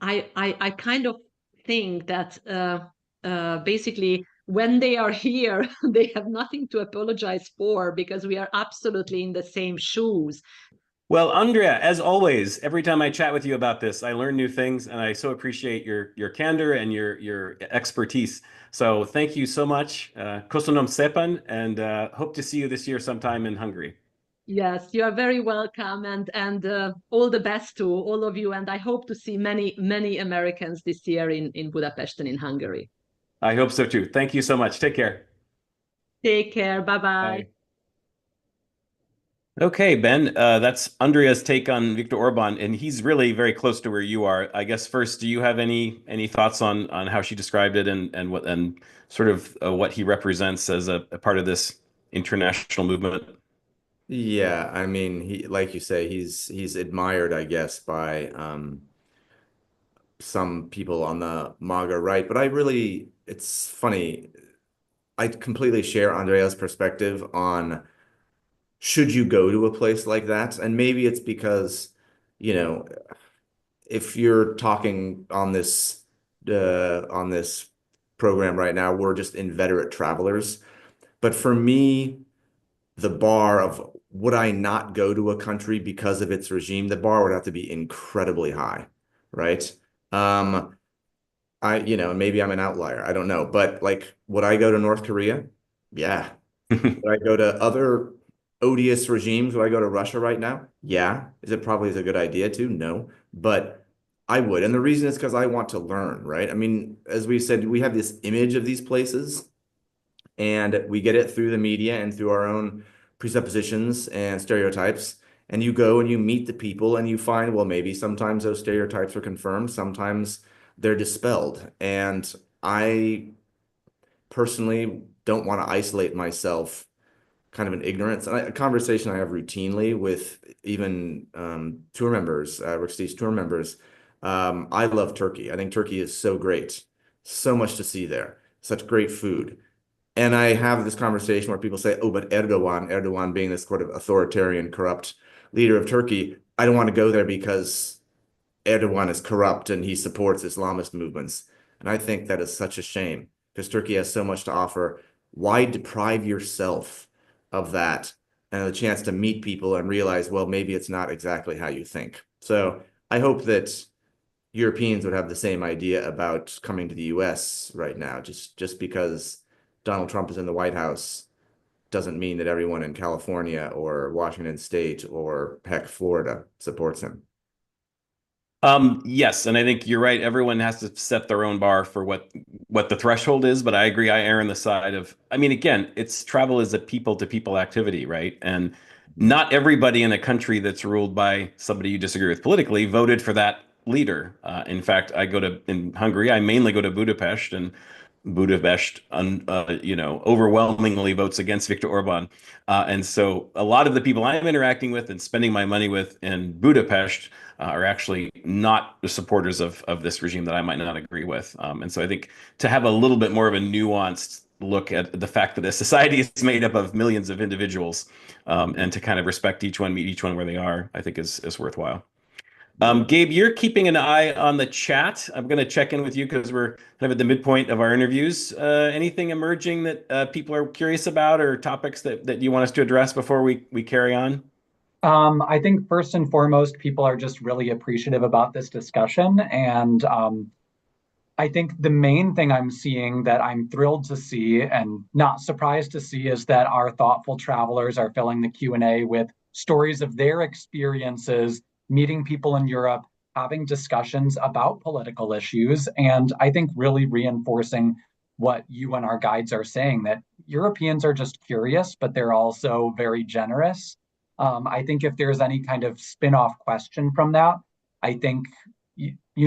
I kind of think that basically when they are here, they have nothing to apologize for because we are absolutely in the same shoes. Well, Andrea, as always, every time I chat with you about this, I learn new things, and I so appreciate your candor and your expertise. So thank you so much. Köszönöm szépen, and hope to see you this year sometime in Hungary. Yes, you are very welcome, and all the best to all of you. And I hope to see many Americans this year in Budapest and in Hungary. I hope so too. Thank you so much. Take care. Take care. Bye-bye. Bye. Okay, Ben, that's Andrea's take on Viktor Orban, and he's really very close to where you are. I guess first, do you have any thoughts on how she described it and sort of what he represents as a part of this international movement? Yeah, I mean, like you say, he's admired, I guess, by some people on the MAGA right. But it's funny. I completely share Andrea's perspective on should you go to a place like that? And maybe it's because, you know, if you're talking on this program right now, we're just inveterate travelers. But for me, the bar of would I not go to a country because of its regime, the bar would have to be incredibly high, right? Maybe I'm an outlier. I don't know. But like, would I go to North Korea? Yeah. Would I go to other odious regimes? Would I go to Russia right now? Yeah. Is it probably a good idea to? No. But I would. And the reason is because I want to learn, right? I mean, as we said, we have this image of these places and we get it through the media and through our own presuppositions and stereotypes. And you go and you meet the people and you find, well, maybe sometimes those stereotypes are confirmed, sometimes they're dispelled. And I personally don't want to isolate myself kind of in ignorance. A conversation I have routinely with even tour members, Rick Steves tour members. I love Turkey. I think Turkey is so great. So much to see there. Such great food. And I have this conversation where people say, oh, but Erdogan being this sort of authoritarian, corrupt leader of Turkey, I don't want to go there because Erdogan is corrupt and he supports Islamist movements. And I think that is such a shame because Turkey has so much to offer. Why deprive yourself of that and the chance to meet people and realize, well, maybe it's not exactly how you think. So I hope that Europeans would have the same idea about coming to the US right now. Just because Donald Trump is in the White House doesn't mean that everyone in California or Washington State or heck, Florida supports him. Yes, and I think you're right. Everyone has to set their own bar for what the threshold is, but I agree. I err on the side of, I mean, again, travel is a people to people activity, right? And not everybody in a country that's ruled by somebody you disagree with politically voted for that leader. In fact, in Hungary, I mainly go to Budapest, and Budapest, overwhelmingly votes against Viktor Orban. And so a lot of the people I'm interacting with and spending my money with in Budapest are actually not the supporters of this regime that I might not agree with. And so I think to have a little bit more of a nuanced look at the fact that a society is made up of millions of individuals, and to kind of respect each one, meet each one where they are, I think is worthwhile. Gabe, you're keeping an eye on the chat. I'm going to check in with you because we're kind of at the midpoint of our interviews. Anything emerging that people are curious about or topics that you want us to address before we carry on? I think first and foremost, people are just really appreciative about this discussion. And I think the main thing I'm seeing that I'm thrilled to see and not surprised to see is that our thoughtful travelers are filling the Q&A with stories of their experiences meeting people in Europe, having discussions about political issues, and I think really reinforcing what you and our guides are saying, that Europeans are just curious, but they're also very generous. I think if there's any kind of spin-off question from that, I think,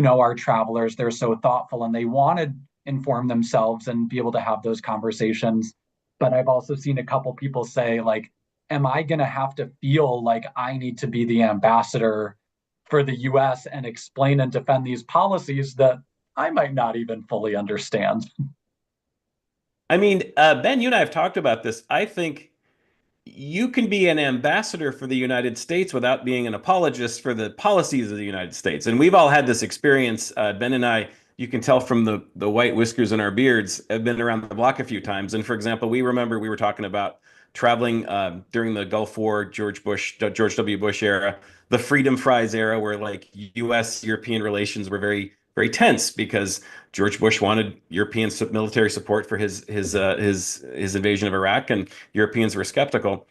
our travelers, they're so thoughtful and they want to inform themselves and be able to have those conversations. But I've also seen a couple people say, like, am I going to have to feel like I need to be the ambassador for the US and explain and defend these policies that I might not even fully understand? I mean, Ben, you and I have talked about this. I think you can be an ambassador for the United States without being an apologist for the policies of the United States. And we've all had this experience. Ben and I, you can tell from the white whiskers in our beards, have been around the block a few times. And for example, we remember we were talking about traveling during the Gulf War, George W. Bush era, the Freedom Fries era, where like U.S.-European relations were very, very tense because George Bush wanted European military support for his invasion of Iraq, and Europeans were skeptical.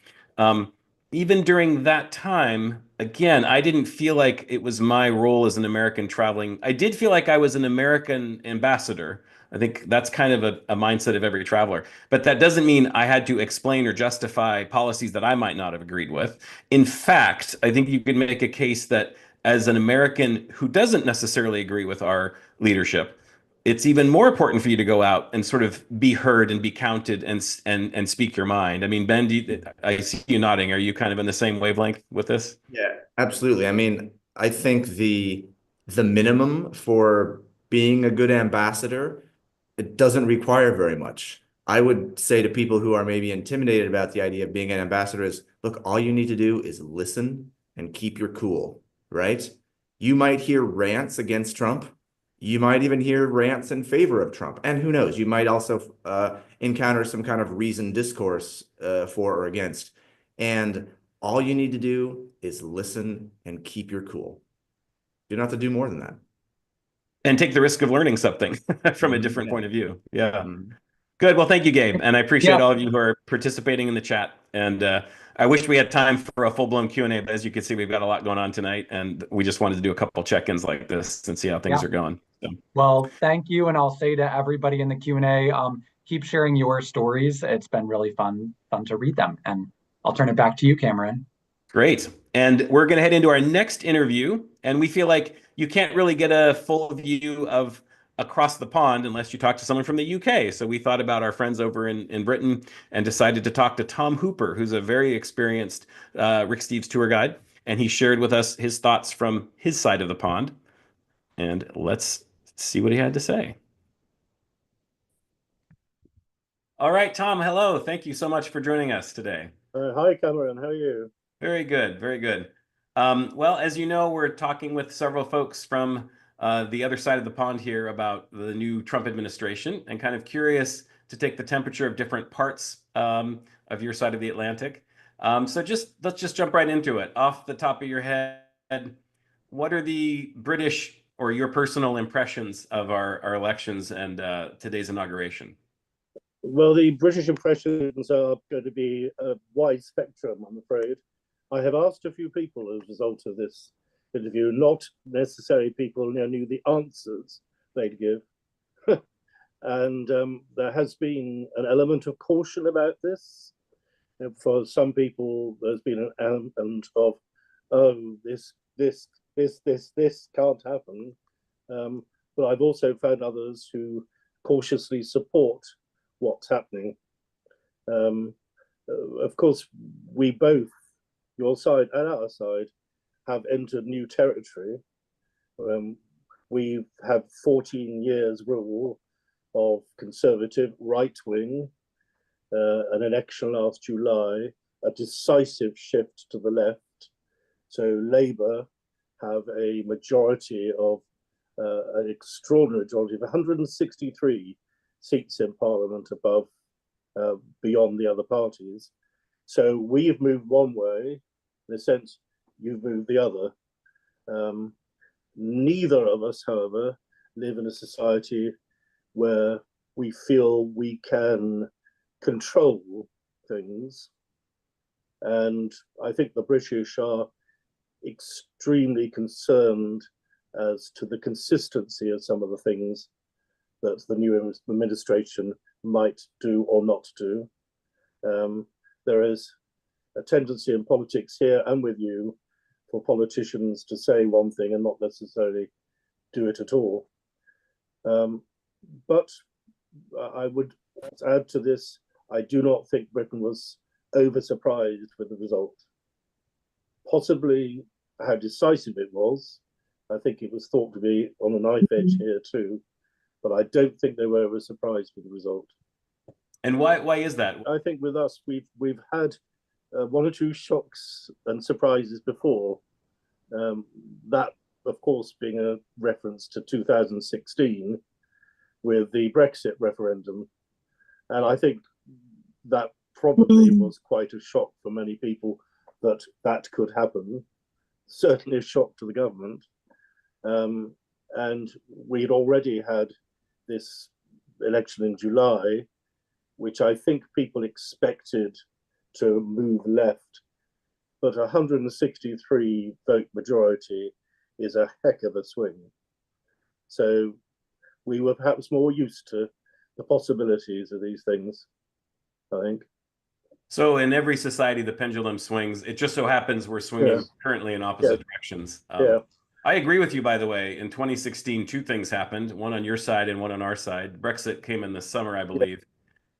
Even during that time, again, I didn't feel like it was my role as an American traveling. I did feel like I was an American ambassador. I think that's kind of a mindset of every traveler. But that doesn't mean I had to explain or justify policies that I might not have agreed with. In fact, I think you could make a case that as an American who doesn't necessarily agree with our leadership, it's even more important for you to go out and sort of be heard and be counted and speak your mind. I mean, Ben, I see you nodding. Are you kind of in the same wavelength with this? Yeah, absolutely. I mean, I think the minimum for being a good ambassador, it doesn't require very much. I would say to people who are maybe intimidated about the idea of being an ambassador is, look, all you need to do is listen and keep your cool, right? You might hear rants against Trump. You might even hear rants in favor of Trump. And who knows, you might also encounter some kind of reasoned discourse for or against. And all you need to do is listen and keep your cool. You don't have to do more than that. And take the risk of learning something from a different point of view. Yeah. Mm-hmm. Good. Well, thank you, Gabe. And I appreciate Yeah. all of you who are participating in the chat. And I wish we had time for a full-blown Q&A, but as you can see, we've got a lot going on tonight. And we just wanted to do a couple check-ins like this and see how things are going. So. Well, thank you. And I'll say to everybody in the Q&A, keep sharing your stories. It's been really fun to read them. And I'll turn it back to you, Cameron. Great. And we're going to head into our next interview. And we feel like you can't really get a full view of across the pond unless you talk to someone from the UK. So we thought about our friends over in Britain and decided to talk to Tom Hooper, who's a very experienced Rick Steves tour guide. And he shared with us his thoughts from his side of the pond. And let's see what he had to say. All right, Tom, hello. Thank you so much for joining us today. Hi, Cameron. How are you? Very good, very good. Well, as you know, we're talking with several folks from the other side of the pond here about the new Trump administration, and kind of curious to take the temperature of different parts of your side of the Atlantic. So let's just jump right into it. Off the top of your head, what are the British or your personal impressions of our elections and today's inauguration? Well, the British impressions are going to be a wide spectrum, I'm afraid. I have asked a few people as a result of this interview, not necessarily people who knew the answers they'd give. And there has been an element of caution about this. And for some people, there's been an element of, oh, this can't happen. But I've also found others who cautiously support what's happening. Of course, we both, your side and our side, have entered new territory. We have 14 years rule of conservative right-wing, an election last July, a decisive shift to the left. So Labour have a majority of, an extraordinary majority of 163 seats in Parliament above, beyond the other parties. So we've moved one way, in a sense, you've moved the other. Neither of us, however, live in a society where we feel we can control things. And I think the British are extremely concerned as to the consistency of some of the things that the new administration might do or not do. There is a tendency in politics here and with you for politicians to say one thing and not necessarily do it at all. But I would add to this, I do not think Britain was over surprised with the result. Possibly how decisive it was. I think it was thought to be on a knife edge here too, but I don't think they were over surprised with the result. And why is that? I think with us, we've had one or two shocks and surprises before. That of course, being a reference to 2016 with the Brexit referendum. And I think that probably was quite a shock for many people that that could happen. Certainly a shock to the government. And we'd already had this election in July, which I think people expected to move left. But 163 vote majority is a heck of a swing. So we were perhaps more used to the possibilities of these things, I think. So in every society, the pendulum swings. It just so happens we're swinging currently in opposite directions. I agree with you, by the way. In 2016, two things happened, one on your side and one on our side. Brexit came in the summer, I believe.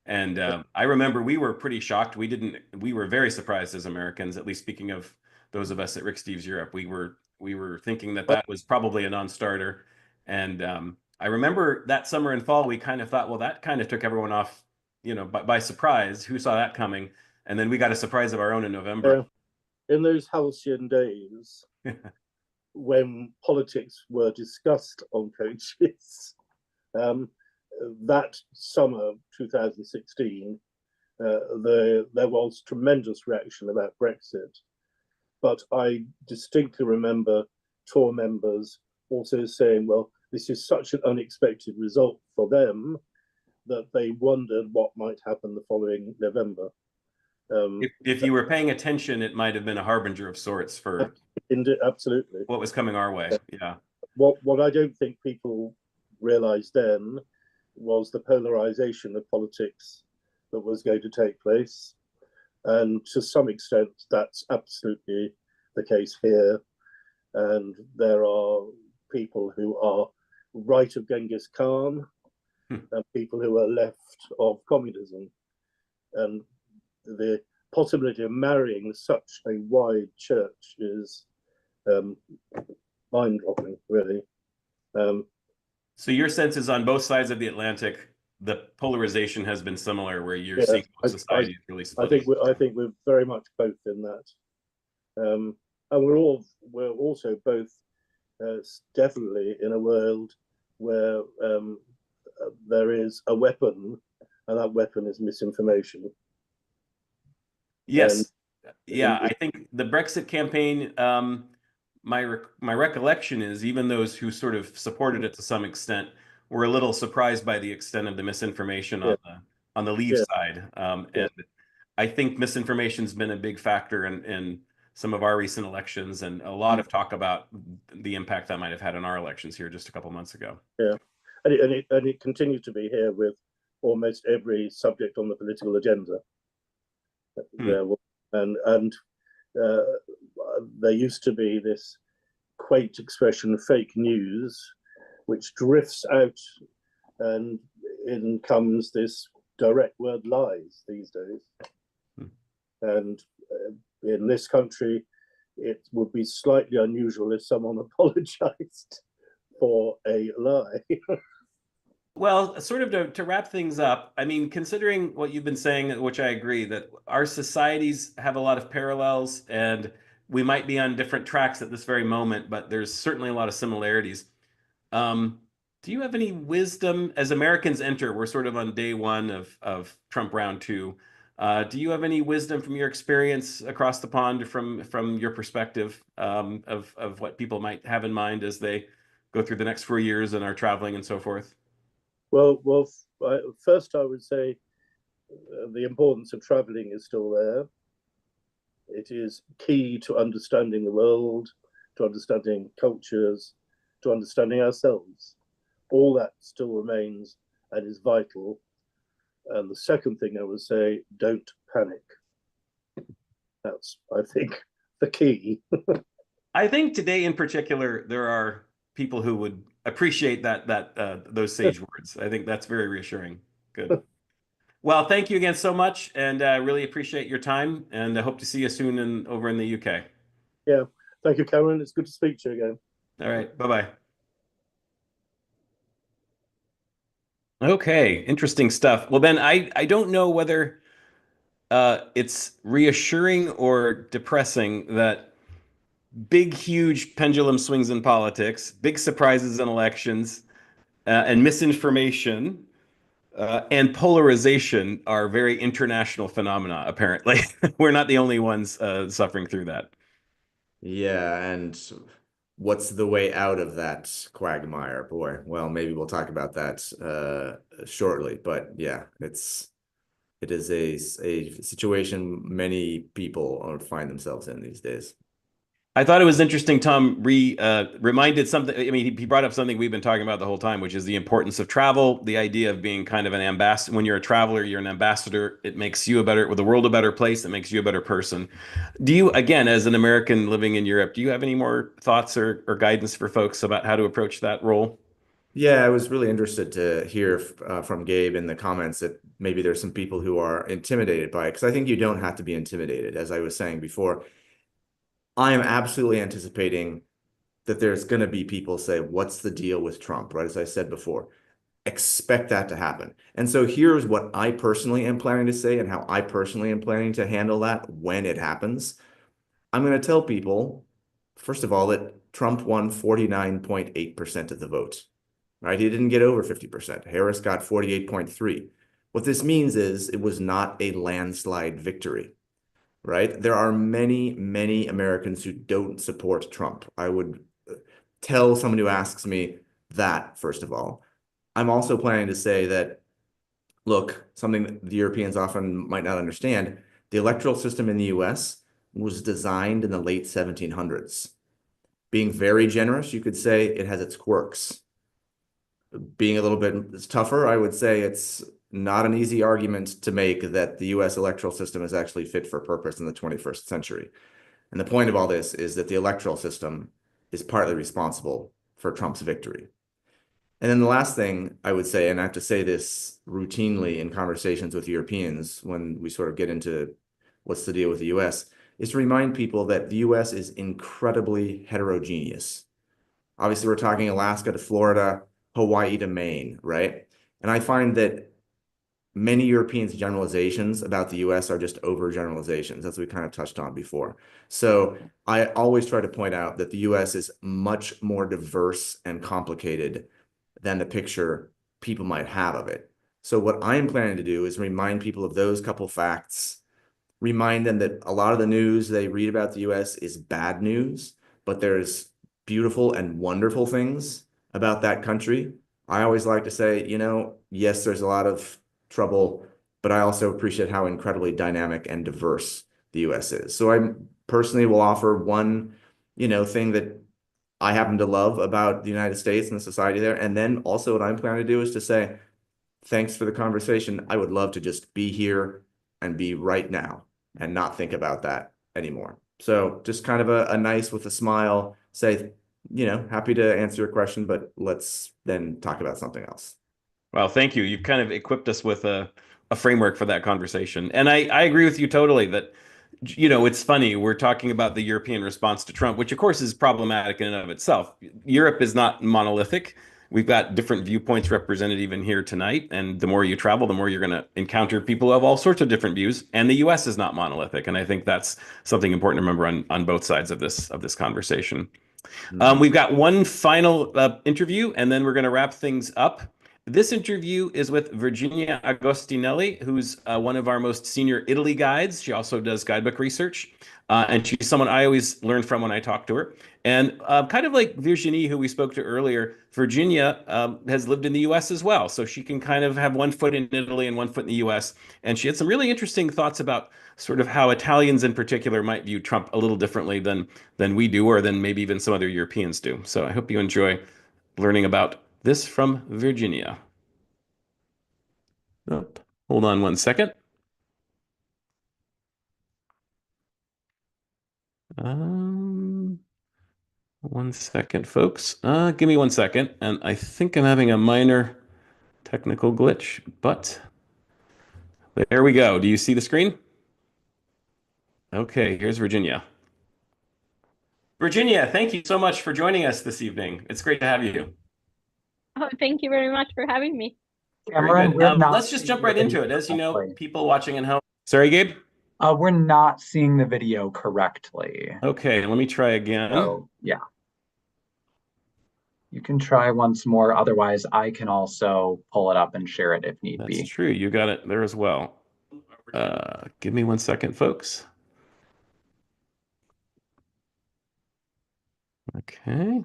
And I remember we were pretty shocked. We were very surprised as Americans, at least speaking of those of us at Rick Steves Europe. We were thinking that was probably a non-starter. And I remember that summer and fall, we kind of thought, well, that kind of took everyone off, by surprise. Who saw that coming? And then we got a surprise of our own in November. In those halcyon days, when politics were discussed on coaches, that summer 2016, there was tremendous reaction about Brexit. But I distinctly remember tour members also saying, well, this is such an unexpected result for them that they wondered what might happen the following November. If you were paying attention, it might have been a harbinger of sorts for absolutely what was coming our way. Yeah. What I don't think people realized then was the polarization of politics that was going to take place. And to some extent, that's absolutely the case here. And there are people who are right of Genghis Khan and people who are left of communism. And the possibility of marrying such a wide church is mind-boggling, really. So your sense is on both sides of the Atlantic, the polarization has been similar, where you're seeing society really split. I think we're very much both in that, and we're also both definitely in a world where there is a weapon, and that weapon is misinformation. Yes, I think the Brexit campaign. My recollection is even those who sort of supported it to some extent were a little surprised by the extent of the misinformation on the Leave side. And I think misinformation's been a big factor in some of our recent elections, and a lot of talk about the impact that might have had on our elections here just a couple months ago. Yeah, and it continues to be here with almost every subject on the political agenda. And there used to be this quaint expression, fake news, which drifts out, and in comes this direct word lies these days. And in this country, it would be slightly unusual if someone apologized for a lie. Well, sort of to wrap things up, I mean, considering what you've been saying, which I agree, that our societies have a lot of parallels and we might be on different tracks at this very moment, but there's certainly a lot of similarities. Do you have any wisdom as Americans enter? We're sort of on day one of Trump round two. Do you have any wisdom from your experience across the pond, from your perspective, of what people might have in mind as they go through the next 4 years and are traveling and so forth? Well, first I would say the importance of traveling is still there. It is key to understanding the world, to understanding cultures, to understanding ourselves. All that still remains and is vital. And the second thing I would say, don't panic. That's, I think, the key. I think today in particular, there are people who would appreciate those sage words. I think that's very reassuring. Good. Well, thank you again so much, and I really appreciate your time, and I hope to see you soon over in the UK. Yeah, thank you, Cameron. It's good to speak to you again. All right, bye-bye. Okay, interesting stuff. Well, Ben, I don't know whether it's reassuring or depressing that big, huge pendulum swings in politics, big surprises in elections, and misinformation and polarization are very international phenomena, apparently. We're not the only ones suffering through that. Yeah, and what's the way out of that quagmire? Boy, well, maybe we'll talk about that shortly. But yeah, it is a situation many people find themselves in these days. I thought it was interesting. Tom reminded something. I mean, he brought up something we've been talking about the whole time, which is the importance of travel, the idea of being kind of an ambassador. When you're a traveler, you're an ambassador. It makes you the world a better place. It makes you a better person. Do you, again, as an American living in Europe, do you have any more thoughts or guidance for folks about how to approach that role? Yeah, I was really interested to hear from Gabe in the comments that maybe there's some people who are intimidated by it, because I think you don't have to be intimidated. As I was saying before, I am absolutely anticipating that there's going to be people say, what's the deal with Trump? Right? As I said before, expect that to happen. And so here's what I personally am planning to say and how I personally am planning to handle that when it happens. I'm going to tell people, first of all, that Trump won 49.8% of the vote, right? He didn't get over 50%. Harris got 48.3. What this means is it was not a landslide victory, right? There are many, many Americans who don't support Trump. I would tell someone who asks me that, first of all. I'm also planning to say that, look, something that the Europeans often might not understand, the electoral system in the US was designed in the late 1700s. Being very generous, you could say it has its quirks. Being a little bit tougher, I would say it's not an easy argument to make that the US electoral system is actually fit for purpose in the 21st century. And the point of all this is that the electoral system is partly responsible for Trump's victory. And then the last thing I would say, and I have to say this routinely in conversations with Europeans when we sort of get into what's the deal with the US, is to remind people that the US is incredibly heterogeneous. Obviously, we're talking Alaska to Florida, Hawaii to Maine, right? And I find that many Europeans' generalizations about the US are just overgeneralizations, as we kind of touched on before. So I always try to point out that the US is much more diverse and complicated than the picture people might have of it. So what I'm planning to do is remind people of those couple facts, remind them that a lot of the news they read about the US is bad news, but there's beautiful and wonderful things about that country. I always like to say, yes, there's a lot of trouble, but I also appreciate how incredibly dynamic and diverse the US is. So I personally will offer one, thing that I happen to love about the United States and the society there. And then also what I'm planning to do is to say, thanks for the conversation. I would love to just be here and be right now and not think about that anymore. So just kind of a nice with a smile, say, happy to answer your question, but let's then talk about something else. Well, thank you. You've kind of equipped us with a framework for that conversation. And I agree with you totally that, it's funny. We're talking about the European response to Trump, which of course is problematic in and of itself. Europe is not monolithic. We've got different viewpoints represented even here tonight. And the more you travel, the more you're going to encounter people who have all sorts of different views. And the US is not monolithic. And I think that's something important to remember on both sides of this conversation. We've got one final interview, and then we're going to wrap things up. This interview is with Virginia Agostinelli, who's one of our most senior Italy guides. She also does guidebook research, and she's someone I always learn from when I talk to her. And kind of like Virginie, who we spoke to earlier, Virginia has lived in the US as well. So she can kind of have one foot in Italy and one foot in the US. And she had some really interesting thoughts about sort of how Italians in particular might view Trump a little differently than we do, or than maybe even some other Europeans do. So I hope you enjoy learning about this from Virginia. Oh, hold on one second. One second, folks. Give me 1 second. And I think I'm having a minor technical glitch, but there we go. Do you see the screen? Okay, here's Virginia. Virginia, thank you so much for joining us this evening. It's great to have you. Oh, thank you very much for having me. Very good. Let's just jump right into it. As you know, people watching at home. Sorry, Gabe? We're not seeing the video correctly. Okay, let me try again. So, yeah. You can try once more. Otherwise, I can also pull it up and share it if need That's be. true. You got it there as well. Give me 1 second, folks. Okay.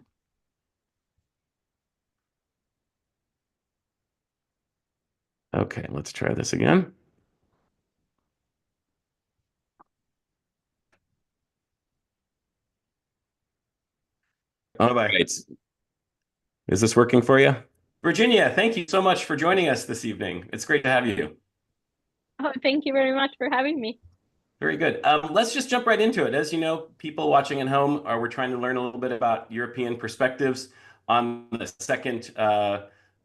Okay, let's try this again. All right. Is this working for you? Virginia, thank you so much for joining us this evening. It's great to have you. Oh, thank you very much for having me. Very good. Let's just jump right into it. As you know, people watching at home, we're trying to learn a little bit about European perspectives on the second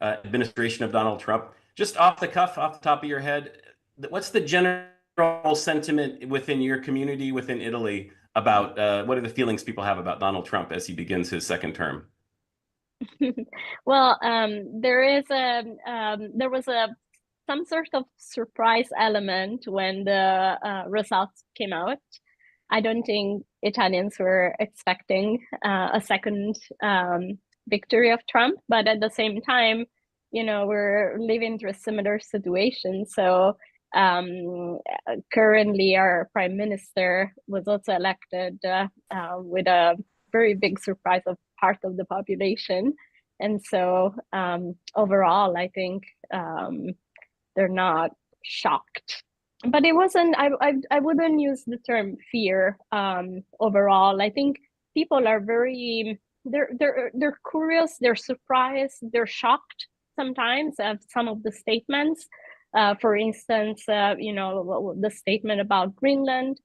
administration of Donald Trump. Just off the cuff, off the top of your head, what's the general sentiment within your community within Italy about what are the feelings people have about Donald Trump as he begins his second term? Well, there was some sort of surprise element when the results came out. I don't think Italians were expecting a second victory of Trump, but at the same time, we're living through a similar situation. So currently, our prime minister was also elected with a very big surprise of part of the population. And so overall, I think they're not shocked. But it wasn't, I wouldn't use the term fear overall. I think people are they're curious, they're surprised, they're shocked sometimes of some of the statements. For instance, the statement about Greenland,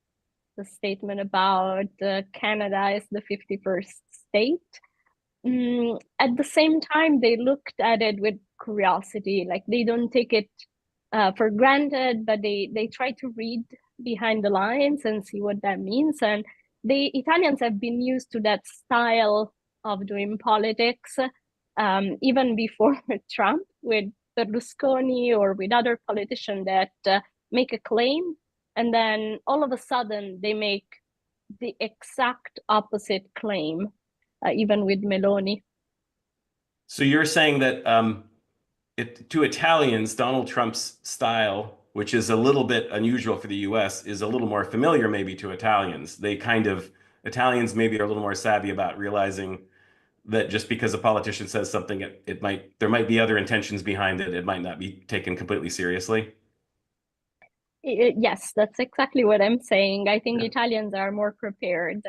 the statement about Canada is the 51st state. At the same time, they looked at it with curiosity, like they don't take it for granted, but they try to read behind the lines and see what that means. And the Italians have been used to that style of doing politics even before Trump, with Berlusconi or with other politicians that make a claim, and then all of a sudden they make the exact opposite claim, even with Meloni. So you're saying that to Italians, Donald Trump's style, which is a little bit unusual for the US, is a little more familiar maybe to Italians. Italians maybe are a little more savvy about realizing that just because a politician says something, there might be other intentions behind it. It might not be taken completely seriously. Yes, that's exactly what I'm saying. I think Italians are more prepared.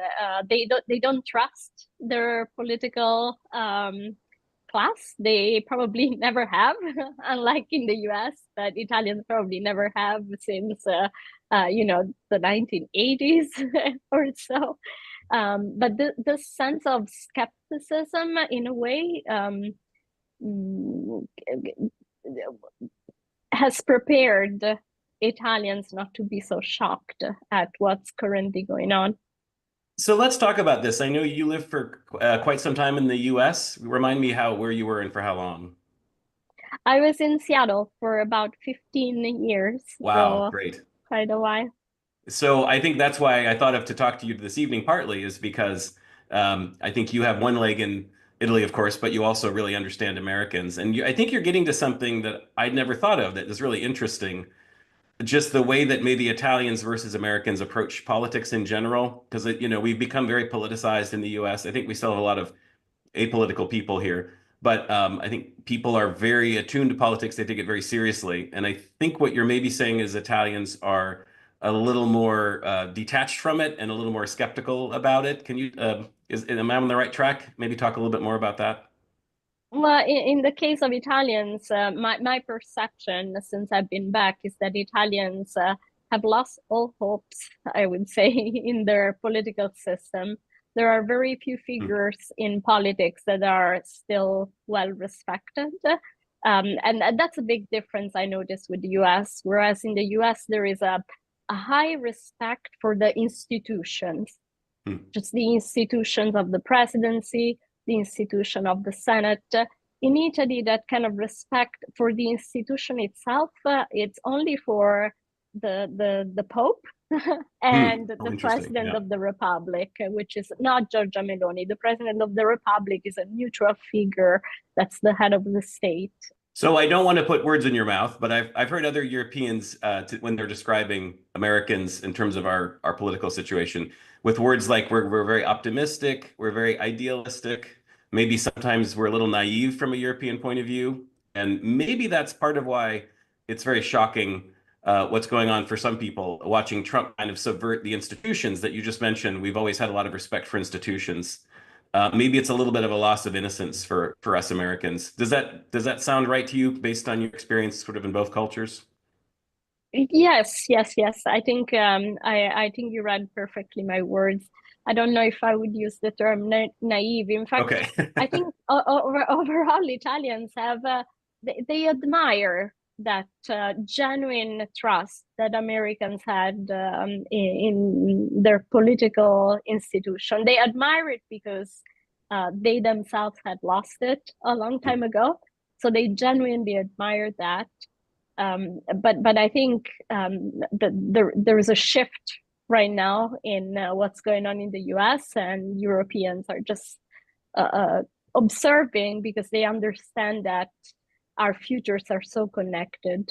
They don't trust their political class. They probably never have, unlike in the US, but Italians probably never have since the 1980s or so. But the sense of skepticism, in a way, has prepared Italians not to be so shocked at what's currently going on. So let's talk about this. I know you lived for quite some time in the US. Remind me where you were and for how long. I was in Seattle for about 15 years. Wow, so great. Quite a while. So I think that's why I thought of to talk to you this evening, partly is because I think you have one leg in Italy, of course, but you also really understand Americans. And I think you're getting to something that I'd never thought of that is really interesting. Just the way that maybe Italians versus Americans approach politics in general, because we've become very politicized in the US. I think we still have a lot of apolitical people here, but I think people are very attuned to politics. They take it very seriously. And I think what you're maybe saying is Italians are a little more detached from it and a little more skeptical about it. Can you, am I on the right track? Maybe talk a little bit more about that. Well, in the case of Italians, my perception since I've been back is that Italians have lost all hopes, I would say, in their political system. There are very few figures in politics that are still well respected. And that's a big difference I noticed with the US. Whereas in the US, there is a high respect for the institutions, just the institutions of the presidency, the institution of the Senate. In Italy, that kind of respect for the institution itself, it's only for the Pope and the interesting. President Yeah. of the Republic, which is not Giorgia Meloni. The President of the Republic is a neutral figure. That's the head of the state. So I don't want to put words in your mouth, but I've heard other Europeans when they're describing Americans in terms of our political situation with words like we're very optimistic, we're very idealistic, maybe sometimes we're a little naive from a European point of view, and maybe that's part of why it's very shocking what's going on for some people watching Trump kind of subvert the institutions that you just mentioned. We've always had a lot of respect for institutions. Maybe it's a little bit of a loss of innocence for us Americans. Does that sound right to you based on your experience sort of in both cultures? Yes. I think I think you read perfectly my words. I don't know if I would use the term naive. In fact, Okay. I think overall Italians have they admire that genuine trust that Americans had in their political institution. They admire it because they themselves had lost it a long time ago. So they genuinely admire that. But I think there is a shift right now in what's going on in the US, and Europeans are just observing because they understand that our futures are so connected.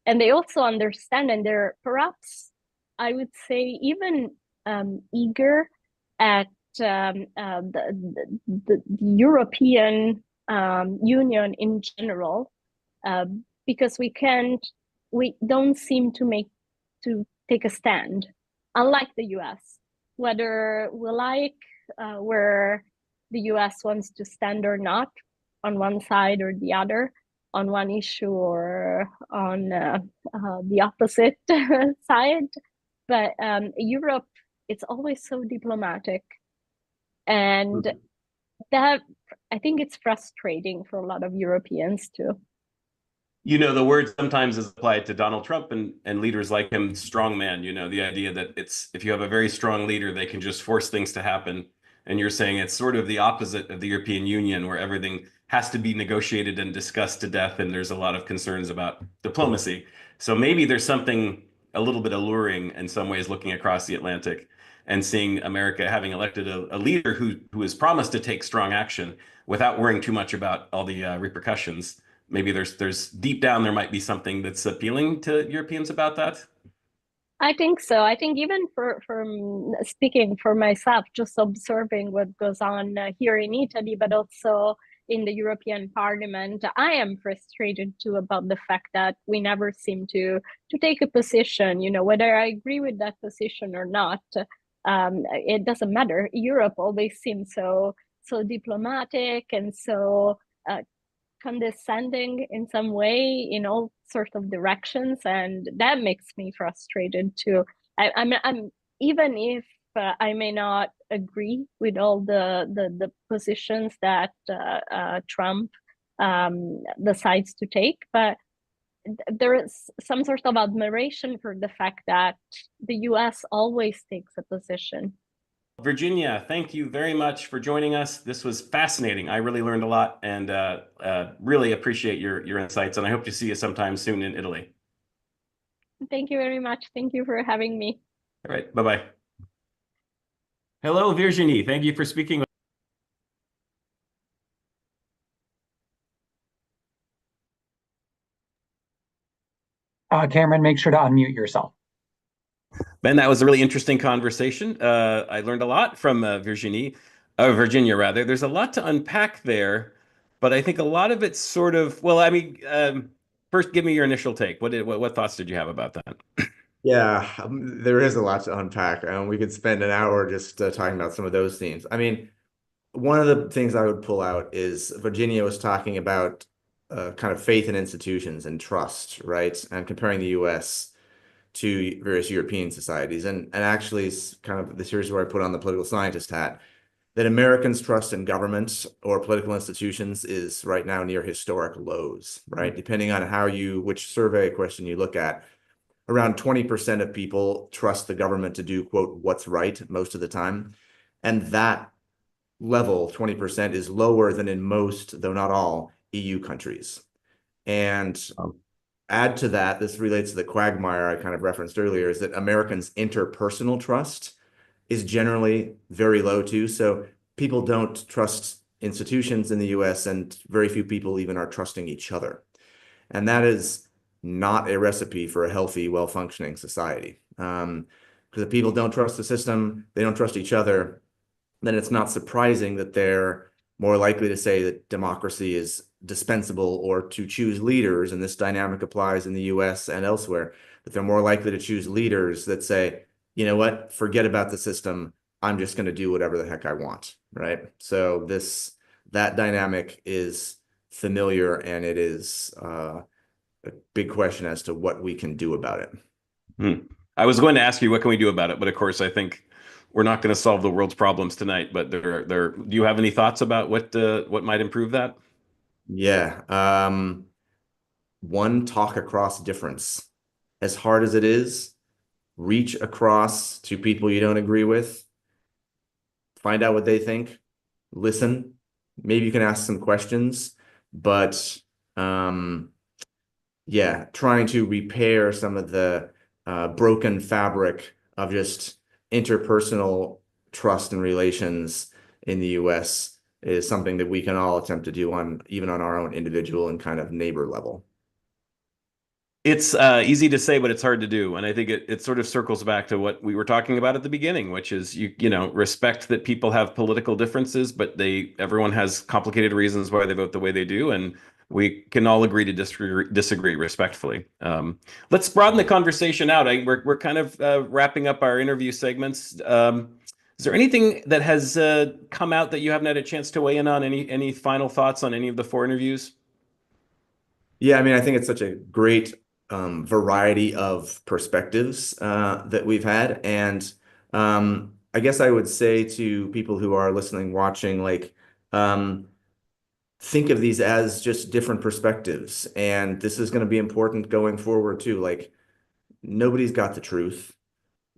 And they also understand, and they're perhaps, I would say, even eager at the European Union in general, because we don't seem to take a stand, unlike the US. Whether we like where the US wants to stand or not, on one side or the other, on one issue or on the opposite side. But Europe, it's always so diplomatic. And that, I think it's frustrating for a lot of Europeans too. You know, the word sometimes is applied to Donald Trump and leaders like him, strongman, you know, the idea that if you have a very strong leader, they can just force things to happen. And you're saying it's sort of the opposite of the European Union, where everything has to be negotiated and discussed to death, and there's a lot of concerns about diplomacy. So maybe there's something a little bit alluring in some ways looking across the Atlantic and seeing America having elected a leader who has promised to take strong action without worrying too much about all the repercussions. Maybe there's deep down there might be something that's appealing to Europeans about that. I think so. I think even for speaking for myself, just observing what goes on here in Italy, but also in the European Parliament, I am frustrated too about the fact that we never seem to take a position. You know, whether I agree with that position or not, it doesn't matter. Europe always seems so diplomatic and so condescending in some way in all sorts of directions, and that makes me frustrated too. I'm even if I may not agree with all the positions that Trump decides to take, but there is some sort of admiration for the fact that the US always takes a position. Virginia, thank you very much for joining us. This was fascinating. I really learned a lot and really appreciate your insights. And I hope to see you sometime soon in Italy. Thank you very much. Thank you for having me. All right. Bye-bye. Hello, Virginie. Thank you for speaking with Cameron, make sure to unmute yourself. Ben, that was a really interesting conversation. I learned a lot from Virginia, rather. There's a lot to unpack there, but I think a lot of it's sort of, well, I mean, first, give me your initial take. What thoughts did you have about that? Yeah, there is a lot to unpack. We could spend an hour just talking about some of those themes. I mean, one of the things I would pull out is Virginia was talking about kind of faith in institutions and trust, right? And comparing the US to various European societies. And actually, kind of this here's where I put on the political scientist hat, that Americans' trust in government or political institutions is right now near historic lows, right? Depending on which survey question you look at, around 20% of people trust the government to do, quote, what's right most of the time. And that level, 20%, is lower than in most, though not all, EU countries. And add to that, this relates to the quagmire I kind of referenced earlier, is that Americans' interpersonal trust is generally very low too. So people don't trust institutions in the US, and very few people even are trusting each other. And that is not a recipe for a healthy, well-functioning society. Because if people don't trust the system, they don't trust each other, then it's not surprising that they're more likely to say that democracy is dispensable, or to choose leaders, and this dynamic applies in the US and elsewhere, that they're more likely to choose leaders that say, you know what, forget about the system, I'm just going to do whatever the heck I want, right? So that dynamic is familiar, and it is a big question as to what we can do about it. I was going to ask you what can we do about it, but of course I think we're not going to solve the world's problems tonight. But do you have any thoughts about what might improve that? Yeah. One, talk across difference. As hard as it is, reach across to people you don't agree with, find out what they think, listen. Maybe you can ask some questions, but yeah, trying to repair some of the broken fabric of just interpersonal trust and relations in the US is something that we can all attempt to do even on our own individual and kind of neighbor level. It's easy to say, but it's hard to do. And I think it sort of circles back to what we were talking about at the beginning, which is respect that people have political differences, but everyone has complicated reasons why they vote the way they do, and we can all agree to disagree respectfully. Let's broaden the conversation out. We're kind of wrapping up our interview segments. Is there anything that has come out that you haven't had a chance to weigh in on? Any final thoughts on any of the 4 interviews? Yeah, I mean, I think it's such a great variety of perspectives that we've had. And I guess I would say to people who are listening, watching, like, think of these as just different perspectives. And this is going to be important going forward too. Like, nobody's got the truth.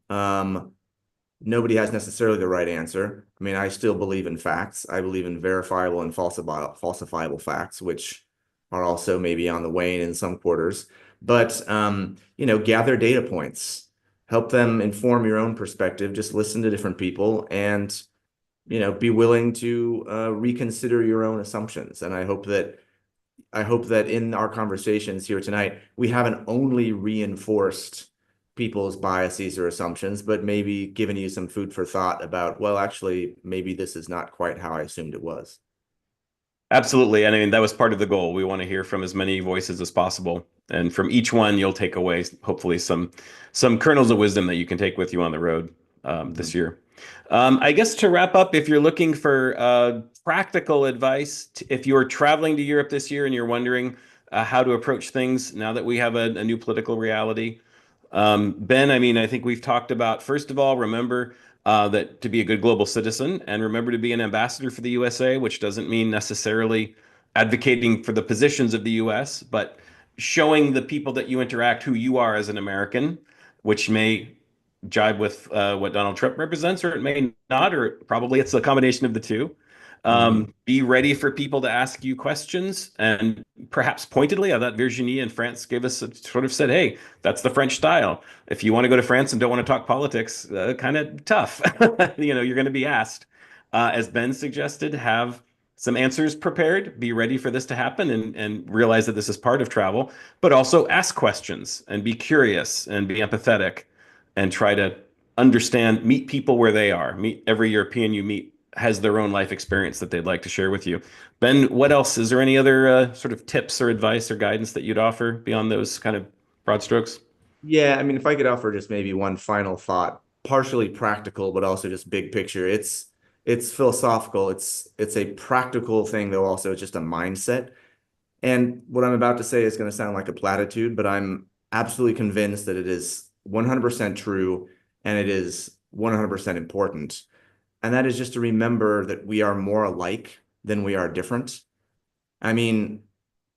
Nobody has necessarily the right answer. I mean, I still believe in facts. I believe in verifiable and falsifiable facts, which are also maybe on the wane in some quarters. But gather data points, help them inform your own perspective. Just listen to different people, and be willing to reconsider your own assumptions. And I hope that in our conversations here tonight, we haven't only reinforced people's biases or assumptions, but maybe given you some food for thought about, well, actually, maybe this is not quite how I assumed it was. Absolutely. And I mean, that was part of the goal. We want to hear from as many voices as possible. And from each one, you'll take away, hopefully, some kernels of wisdom that you can take with you on the road this year. I guess to wrap up, if you're looking for practical advice, if you're traveling to Europe this year and you're wondering how to approach things now that we have a new political reality, Ben, I mean, I think we've talked about, first of all, remember that to be a good global citizen, and remember to be an ambassador for the USA, which doesn't mean necessarily advocating for the positions of the US, but showing the people that you interact who you are as an American, which may jibe with what Donald Trump represents, or it may not, or probably it's a combination of the two. Be ready for people to ask you questions, and perhaps pointedly. I thought Virginie in France gave us sort of said, hey, that's the French style. If you want to go to France and don't want to talk politics, kind of tough. You're going to be asked. As Ben suggested, have some answers prepared. Be ready for this to happen, and realize that this is part of travel, but also ask questions and be curious and be empathetic and try to understand, meet people where they are. Meet every European you meet has their own life experience that they'd like to share with you. Ben, what else? Is there any other sort of tips or advice or guidance that you'd offer beyond those kind of broad strokes? Yeah, I mean, if I could offer just maybe one final thought, partially practical, but also just big picture. It's philosophical. It's a practical thing, though also it's just a mindset. And what I'm about to say is going to sound like a platitude, but I'm absolutely convinced that it is 100% true, and it is 100% important. And that is just to remember that we are more alike than we are different. I mean,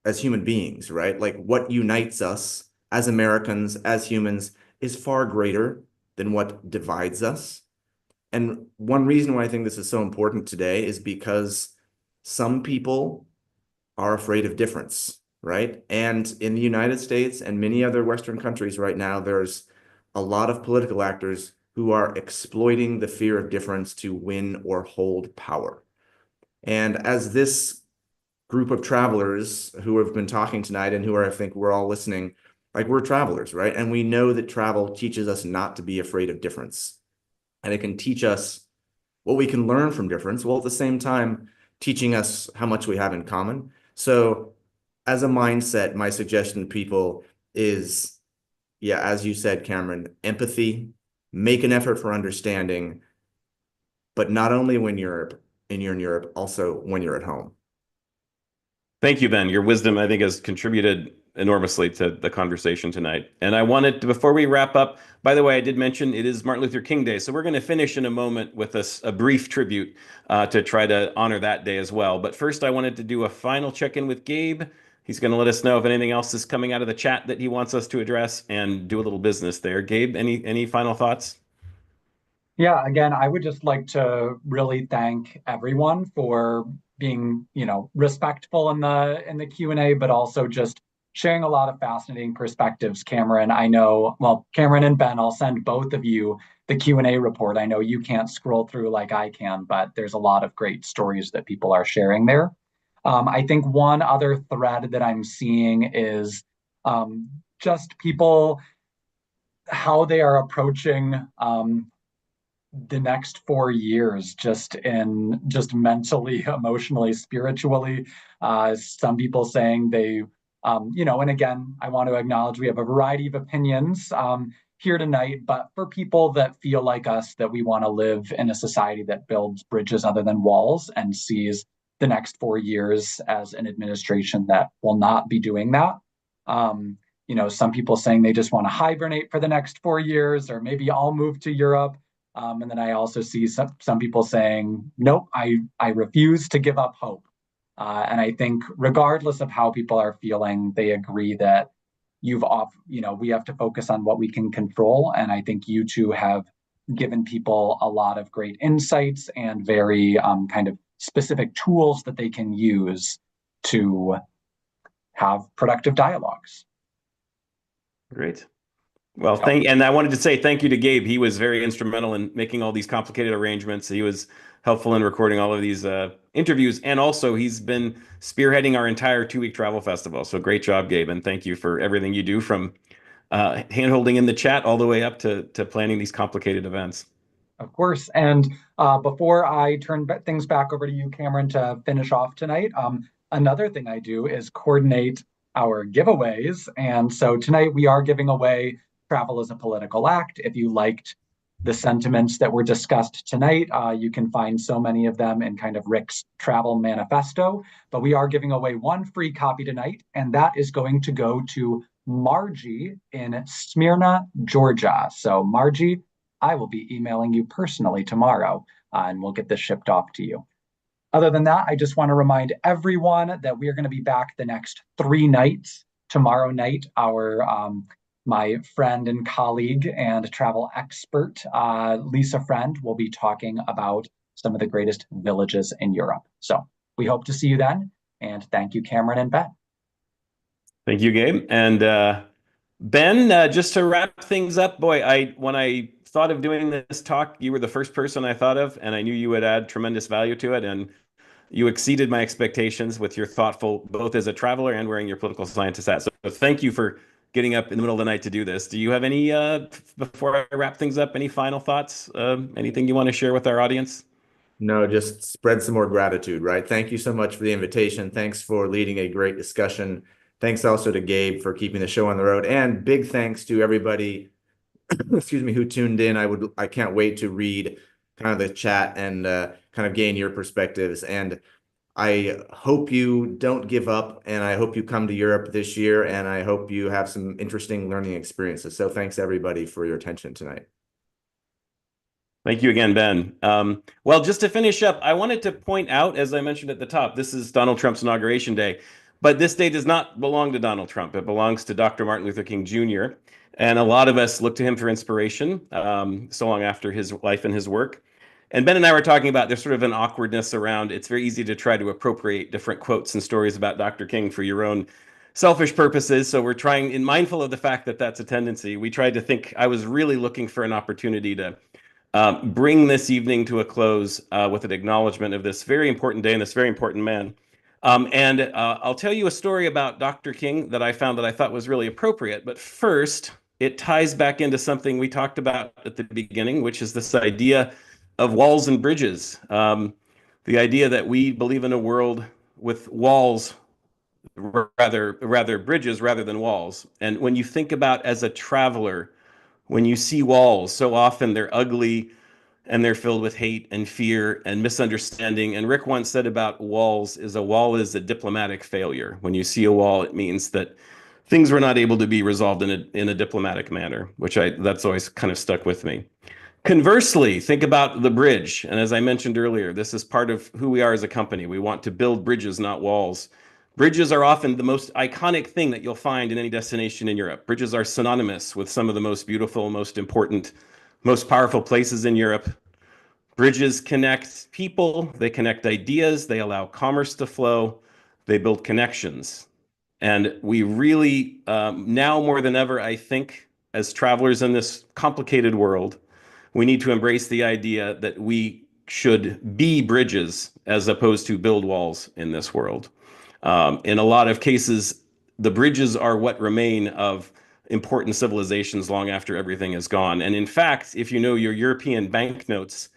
as human beings, right? Like, what unites us as Americans, as humans, is far greater than what divides us. And one reason why I think this is so important today is because some people are afraid of difference, right? And in the United States and many other Western countries right now, there's a lot of political actors who are exploiting the fear of difference to win or hold power. And as this group of travelers who have been talking tonight and who are, I think we're all listening, like we're travelers, right? And we know that travel teaches us not to be afraid of difference. And it can teach us what we can learn from difference, while at the same time teaching us how much we have in common. So as a mindset, my suggestion to people is, yeah, as you said, Cameron, empathy, make an effort for understanding, but not only when you're in Europe, also when you're at home. Thank you, Ben. Your wisdom, I think, has contributed enormously to the conversation tonight. And I wanted to, before we wrap up, by the way, I did mention it is Martin Luther King Day. So we're going to finish in a moment with a brief tribute to try to honor that day as well. But first, I wanted to do a final check-in with Gabe. He's going to let us know if anything else is coming out of the chat that he wants us to address and do a little business there. Gabe, any final thoughts? Yeah, again, I would just like to really thank everyone for being, respectful in the Q&A, but also just sharing a lot of fascinating perspectives. Cameron, I know, well, Cameron and Ben, I'll send both of you the Q&A report. I know you can't scroll through like I can, but there's a lot of great stories that people are sharing there. I think one other thread that I'm seeing is just people, how they are approaching the next 4 years, just mentally, emotionally, spiritually. Some people saying they, and again, I want to acknowledge we have a variety of opinions here tonight, but for people that feel like us, that we want to live in a society that builds bridges other than walls and sees the next 4 years as an administration that will not be doing that. Some people saying they just want to hibernate for the next 4 years, or maybe I'll move to Europe. And then I also see some people saying, nope, I refuse to give up hope. And I think regardless of how people are feeling, they agree that we have to focus on what we can control. And I think you two have given people a lot of great insights and very kind of specific tools that they can use to have productive dialogues. Great. Well, and I wanted to say thank you to Gabe. He was very instrumental in making all these complicated arrangements. He was helpful in recording all of these interviews. And also, he's been spearheading our entire 2-week travel festival. So great job, Gabe. And thank you for everything you do, from hand-holding in the chat all the way up to planning these complicated events. Of course. And before I turn things back over to you, Cameron, to finish off tonight, another thing I do is coordinate our giveaways. And so tonight we are giving away Travel is a Political Act. If you liked the sentiments that were discussed tonight, you can find so many of them in kind of Rick's travel manifesto. But we are giving away one free copy tonight, and that is going to go to Margie in Smyrna, Georgia. So Margie, I will be emailing you personally tomorrow, and we'll get this shipped off to you. Other than that, I just want to remind everyone that we are going to be back the next 3 nights. Tomorrow night, my friend and colleague and travel expert, Lisa Friend, will be talking about some of the greatest villages in Europe. So we hope to see you then. And thank you, Cameron and Ben. Thank you, Gabe. And Ben, just to wrap things up, boy, when I thought of doing this talk, you were the first person I thought of, and I knew you would add tremendous value to it. And you exceeded my expectations with your thoughtful, both as a traveler and wearing your political scientist hat. So thank you for getting up in the middle of the night to do this. Do you have any, before I wrap things up, any final thoughts? Anything you want to share with our audience? No, just spread some more gratitude, right? Thank you so much for the invitation. Thanks for leading a great discussion. Thanks also to Gabe for keeping the show on the road, and big thanks to everybody, excuse me, who tuned in. I can't wait to read kind of the chat and kind of gain your perspectives. And I hope you don't give up, and I hope you come to Europe this year, and I hope you have some interesting learning experiences. So thanks everybody for your attention tonight. Thank you again, Ben. Well, just to finish up, I wanted to point out, as I mentioned at the top, this is Donald Trump's Inauguration Day, but this day does not belong to Donald Trump. It belongs to Dr. Martin Luther King Jr., and a lot of us look to him for inspiration so long after his life and his work. And Ben and I were talking about there's sort of an awkwardness around, it's very easy to try to appropriate different quotes and stories about Dr. King for your own selfish purposes. So we're trying, in mindful of the fact that that's a tendency, we tried to think, I was really looking for an opportunity to bring this evening to a close with an acknowledgement of this very important day and this very important man. I'll tell you a story about Dr. King that I found that I thought was really appropriate. But first, it ties back into something we talked about at the beginning, which is this idea of walls and bridges. The idea that we believe in a world with walls, rather bridges rather than walls. And when you think about, as a traveler, when you see walls, so often they're ugly and they're filled with hate and fear and misunderstanding. And Rick once said about walls, a wall is a diplomatic failure. When you see a wall, it means that things were not able to be resolved in a diplomatic manner, that's always kind of stuck with me. Conversely, think about the bridge. And as I mentioned earlier, this is part of who we are as a company. We want to build bridges, not walls. Bridges are often the most iconic thing that you'll find in any destination in Europe. Bridges are synonymous with some of the most beautiful, most important, most powerful places in Europe. Bridges connect people, they connect ideas, they allow commerce to flow, they build connections. And we really, now more than ever, I think, as travelers in this complicated world, we need to embrace the idea that we should be bridges as opposed to build walls in this world. In a lot of cases, the bridges are what remain of important civilizations long after everything is gone. And in fact, if you know your European banknotes,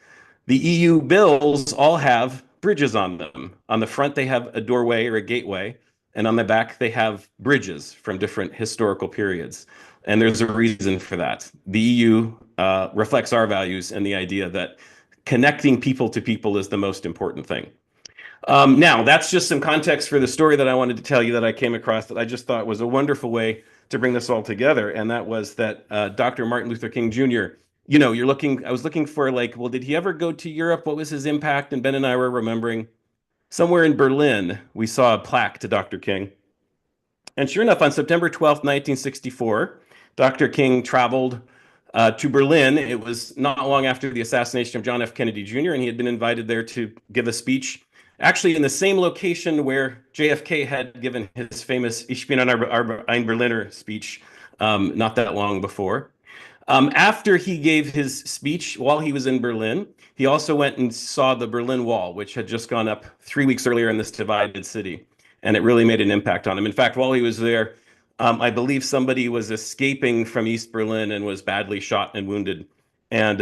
the EU bills all have bridges on them. On the front, they have a doorway or a gateway, and on the back, they have bridges from different historical periods. And there's a reason for that. The EU reflects our values and the idea that connecting people to people is the most important thing. Now, that's just some context for the story that I wanted to tell you that I came across that I just thought was a wonderful way to bring this all together. And that was that Dr. Martin Luther King Jr., I was looking for well, did he ever go to Europe? What was his impact? And Ben and I were remembering somewhere in Berlin, we saw a plaque to Dr. King. And sure enough, on September 12th, 1964, Dr. King traveled to Berlin. It was not long after the assassination of John F. Kennedy Jr., and he had been invited there to give a speech, actually in the same location where JFK had given his famous Ich bin ein Berliner speech not that long before. After he gave his speech while he was in Berlin, he also went and saw the Berlin Wall, which had just gone up 3 weeks earlier in this divided city. And it really made an impact on him. In fact, while he was there, I believe somebody was escaping from East Berlin and was badly shot and wounded. And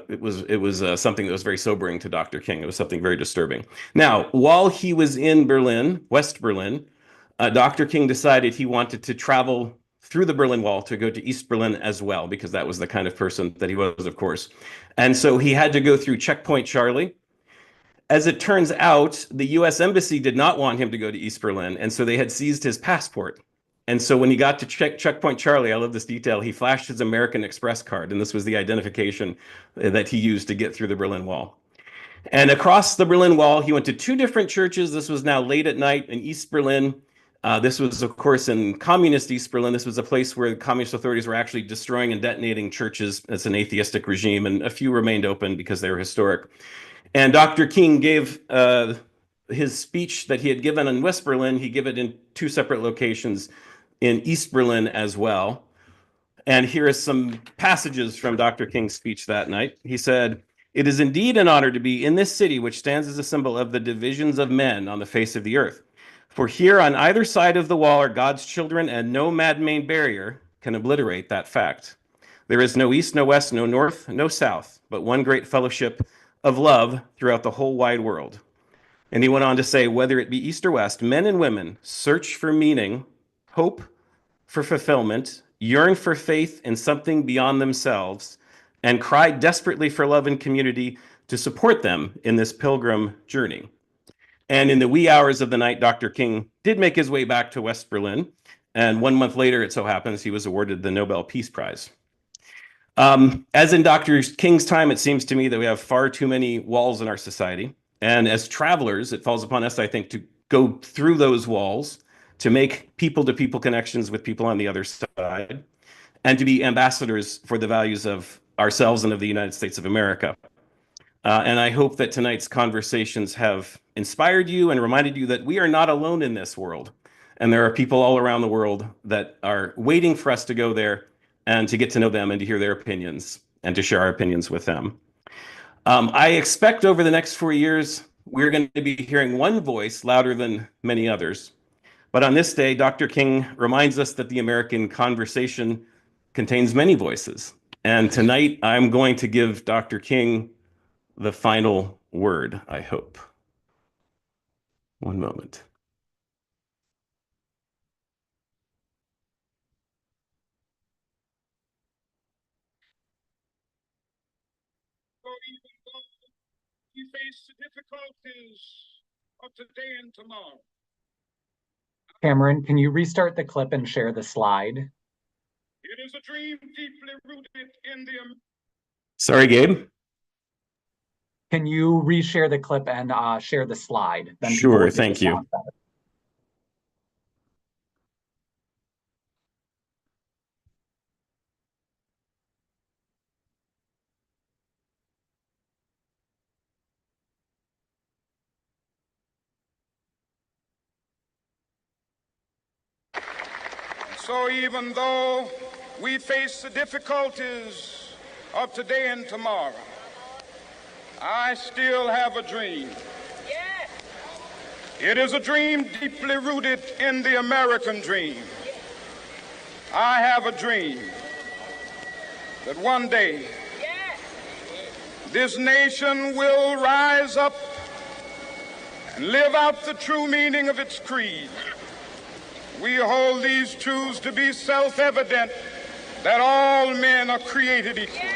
it was something that was very sobering to Dr. King. It was something very disturbing. Now, while he was in Berlin, West Berlin, Dr. King decided he wanted to travel through the Berlin Wall to go to East Berlin as well, because that was the kind of person that he was, of course. And so he had to go through Checkpoint Charlie. As it turns out, the US Embassy did not want him to go to East Berlin, and so they had seized his passport. And so when he got to Checkpoint Charlie, I love this detail, he flashed his American Express card, and this was the identification that he used to get through the Berlin Wall. And across the Berlin Wall, he went to 2 different churches. This was now late at night in East Berlin. This was, of course, in communist East Berlin. This was a place where the communist authorities were actually destroying and detonating churches. It's an atheistic regime, and a few remained open because they were historic. And Dr. King gave his speech that he had given in West Berlin. He gave it in 2 separate locations in East Berlin as well. And here are some passages from Dr. King's speech that night. He said, "It is indeed an honor to be in this city, which stands as a symbol of the divisions of men on the face of the earth. For here on either side of the wall are God's children, and no man-made barrier can obliterate that fact. There is no east, no west, no north, no south, but one great fellowship of love throughout the whole wide world." And he went on to say, whether it be east or west, men and women search for meaning, hope for fulfillment, yearn for faith in something beyond themselves, and cry desperately for love and community to support them in this pilgrim journey. And in the wee hours of the night, Dr. King did make his way back to West Berlin. And 1 month later, it so happens, he was awarded the Nobel Peace Prize. As in Dr. King's time, it seems to me that we have far too many walls in our society. And as travelers, it falls upon us, I think, to go through those walls, to make people-to-people connections with people on the other side, and to be ambassadors for the values of ourselves and of the United States of America. And I hope that tonight's conversations have inspired you and reminded you that we are not alone in this world. And there are people all around the world that are waiting for us to go there and to get to know them and to hear their opinions and to share our opinions with them. I expect over the next 4 years, we're going to be hearing one voice louder than many others. But on this day, Dr. King reminds us that the American conversation contains many voices. And tonight, I'm going to give Dr. King the final word, I hope. One moment. Even though we face the difficulties of today and tomorrow. Cameron, can you restart the clip and share the slide? It is a dream deeply rooted in the... Sorry, Gabe. Can you reshare the clip and share the slide? Then Sure, thank you. So even though we face the difficulties of today and tomorrow, I still have a dream. Yes. It is a dream deeply rooted in the American dream. I have a dream that one day this nation will rise up and live out the true meaning of its creed. We hold these truths to be self-evident, that all men are created equal.